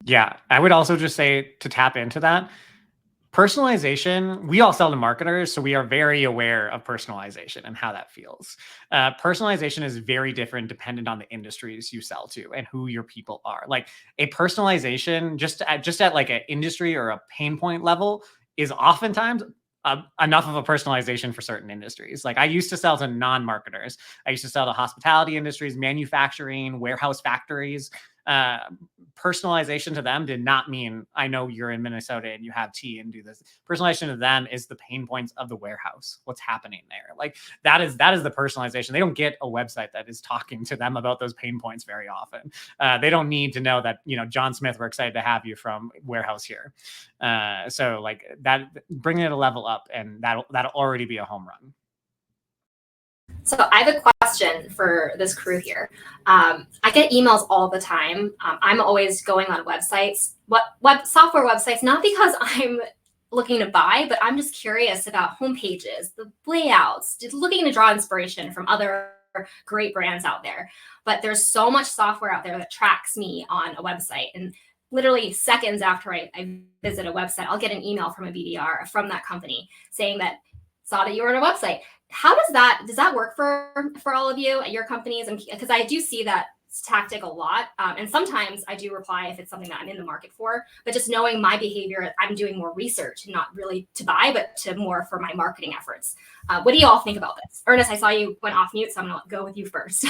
Yeah, I would also just say to tap into that, personalization, we all sell to marketers, so we are very aware of personalization and how that feels. Personalization is very different dependent on the industries you sell to and who your people are. Like a personalization just at like an industry or a pain point level is oftentimes enough of a personalization for certain industries. Like I used to sell to non-marketers. I used to sell to hospitality industries, manufacturing, warehouse factories. Personalization to them did not mean, I know you're in Minnesota and you have tea and do this. Personalization to them is the pain points of the warehouse. What's happening there? Like that is the personalization. They don't get a website that is talking to them about those pain points very often. They don't need to know that, John Smith, we're excited to have you from warehouse here. So like that, bringing it a level up, and that'll already be a home run. So I have a question for this crew here. I get emails all the time. I'm always going on websites, software websites, not because I'm looking to buy, but I'm just curious about homepages, the layouts, just looking to draw inspiration from other great brands out there. But there's so much software out there that tracks me on a website. And literally seconds after I visit a website, I'll get an email from a BDR from that company saying that saw that you were on a website. How does that work for all of you at your companies? And because I do see that tactic a lot. And sometimes I do reply if it's something that I'm in the market for, but just knowing my behavior, I'm doing more research, not really to buy, but to more for my marketing efforts. What do you all think about this? Ernest, I saw you went off mute, so I'm going to go with you first.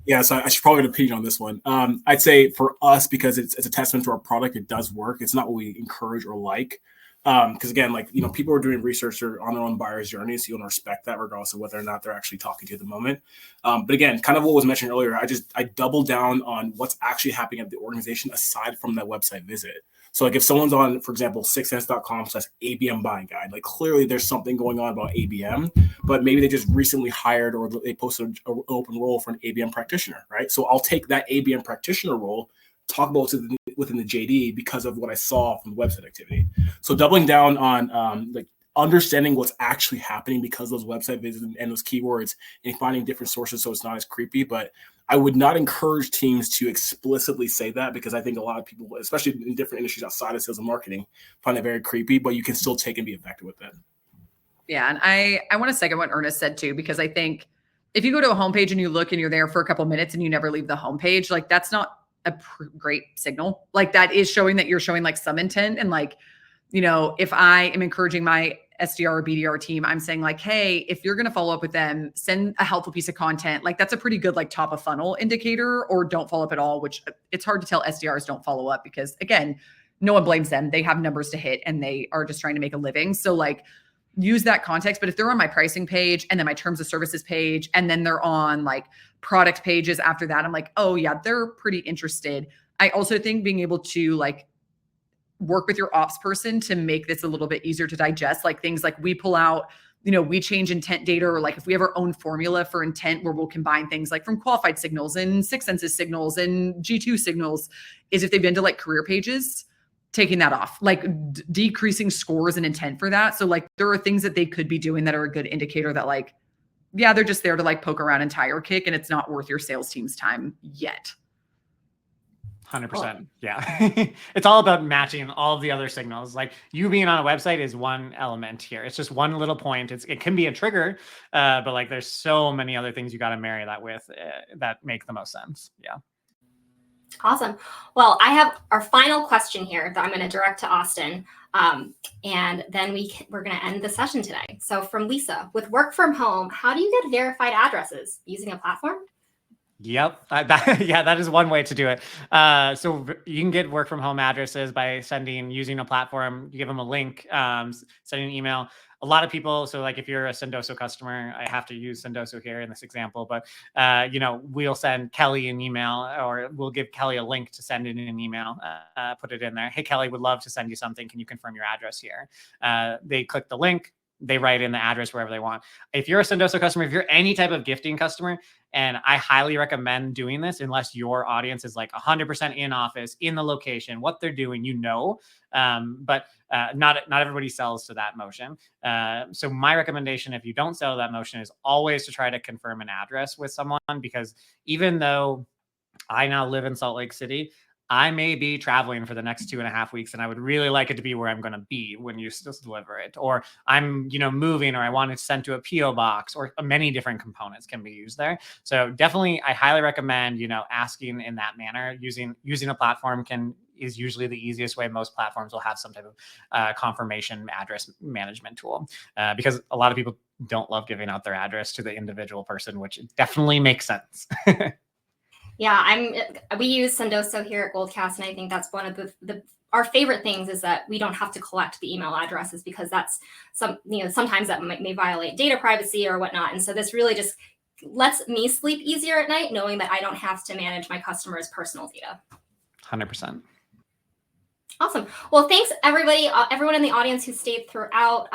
Yeah, so I should probably opinion on this one. I'd say for us, because it's a testament to our product, it does work. It's not what we encourage or like. Because again, like, people are doing research or on their own buyer's journey, so you want to respect that regardless of whether or not they're actually talking to you at the moment. But again, kind of what was mentioned earlier, I double down on what's actually happening at the organization aside from that website visit. So like if someone's on, for example, sixsense.com/ABM buying guide, like clearly there's something going on about ABM, but maybe they just recently hired or they posted an open role for an ABM practitioner, right? So I'll take that ABM practitioner role, talk about it within the JD because of what I saw from the website activity. So doubling down on like understanding what's actually happening because of those website visits and those keywords and finding different sources so it's not as creepy. But I would not encourage teams to explicitly say that, because I think a lot of people, especially in different industries outside of sales and marketing, find it very creepy, but you can still take and be effective with it. Yeah. And I want to second what Ernest said too, because I think if you go to a homepage and you look and you're there for a couple minutes and you never leave the homepage, like that's not a great signal. Like that is showing that you're showing like some intent. And like, if I am encouraging my SDR or BDR team, I'm saying like, hey, if you're going to follow up with them, send a helpful piece of content. Like that's a pretty good like top of funnel indicator, or don't follow up at all, which it's hard to tell SDRs don't follow up because again, no one blames them. They have numbers to hit and they are just trying to make a living. So like use that context. But if they're on my pricing page and then my terms of services page, and then they're on like product pages after that, I'm like, oh yeah, they're pretty interested. I also think being able to like work with your ops person to make this a little bit easier to digest, like things like we pull out, we change intent data, or like if we have our own formula for intent where we'll combine things like from qualified signals and Six Senses signals and G2 signals, is if they've been to like career pages, taking that off, like decreasing scores and intent for that. So like there are things that they could be doing that are a good indicator that like, yeah, they're just there to like poke around and tire kick, and it's not worth your sales team's time yet. 100%. Yeah. It's all about matching all of the other signals. Like you being on a website is one element here. It's just one little point. It can be a trigger, but like there's so many other things you got to marry that with that make the most sense. Yeah. Awesome. Well, I have our final question here that I'm going to direct to Austin. And then we're going to end the session today. So from Lisa, with work from home, how do you get verified addresses? Using a platform? Yep. That is one way to do it. So you can get work from home addresses by using a platform. You give them a link, sending an email. A lot of people, so like if you're a Sendoso customer, I have to use Sendoso here in this example, but we'll send Kelly an email, or we'll give Kelly a link to send in an email, put it in there. Hey, Kelly, would love to send you something. Can you confirm your address here? They click the link. They write in the address wherever they want. If you're a Sendoso customer, if you're any type of gifting customer, and I highly recommend doing this unless your audience is like 100% in office, in the location, what they're doing, but not everybody sells to that motion. So my recommendation, if you don't sell that motion, is always to try to confirm an address with someone, because even though I now live in Salt Lake City, I may be traveling for the next 2.5 weeks, and I would really like it to be where I'm going to be when you deliver it. Or I'm, moving, or I want it sent to a PO box, or many different components can be used there. So definitely, I highly recommend, asking in that manner. Using a platform is usually the easiest way. Most platforms will have some type of confirmation address management tool, because a lot of people don't love giving out their address to the individual person, which definitely makes sense. Yeah, we use Sendoso here at Goldcast, and I think that's one of our favorite things is that we don't have to collect the email addresses, because that's sometimes that may violate data privacy or whatnot. And so this really just lets me sleep easier at night, knowing that I don't have to manage my customers' personal data. 100%. Awesome. Well, thanks everybody, everyone in the audience who stayed throughout.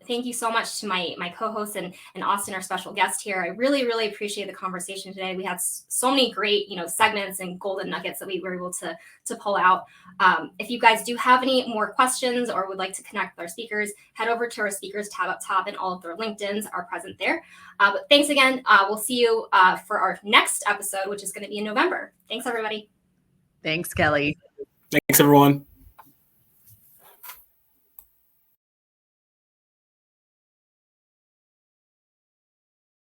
Thank you so much to my co-host and Austin, our special guest here. I really, really appreciate the conversation today. We had so many great, segments and golden nuggets that we were able to pull out. If you guys do have any more questions or would like to connect with our speakers, head over to our speakers tab up top, and all of their LinkedIns are present there. But thanks again. We'll see you for our next episode, which is going to be in November. Thanks, everybody. Thanks, Kelly. Thanks, everyone.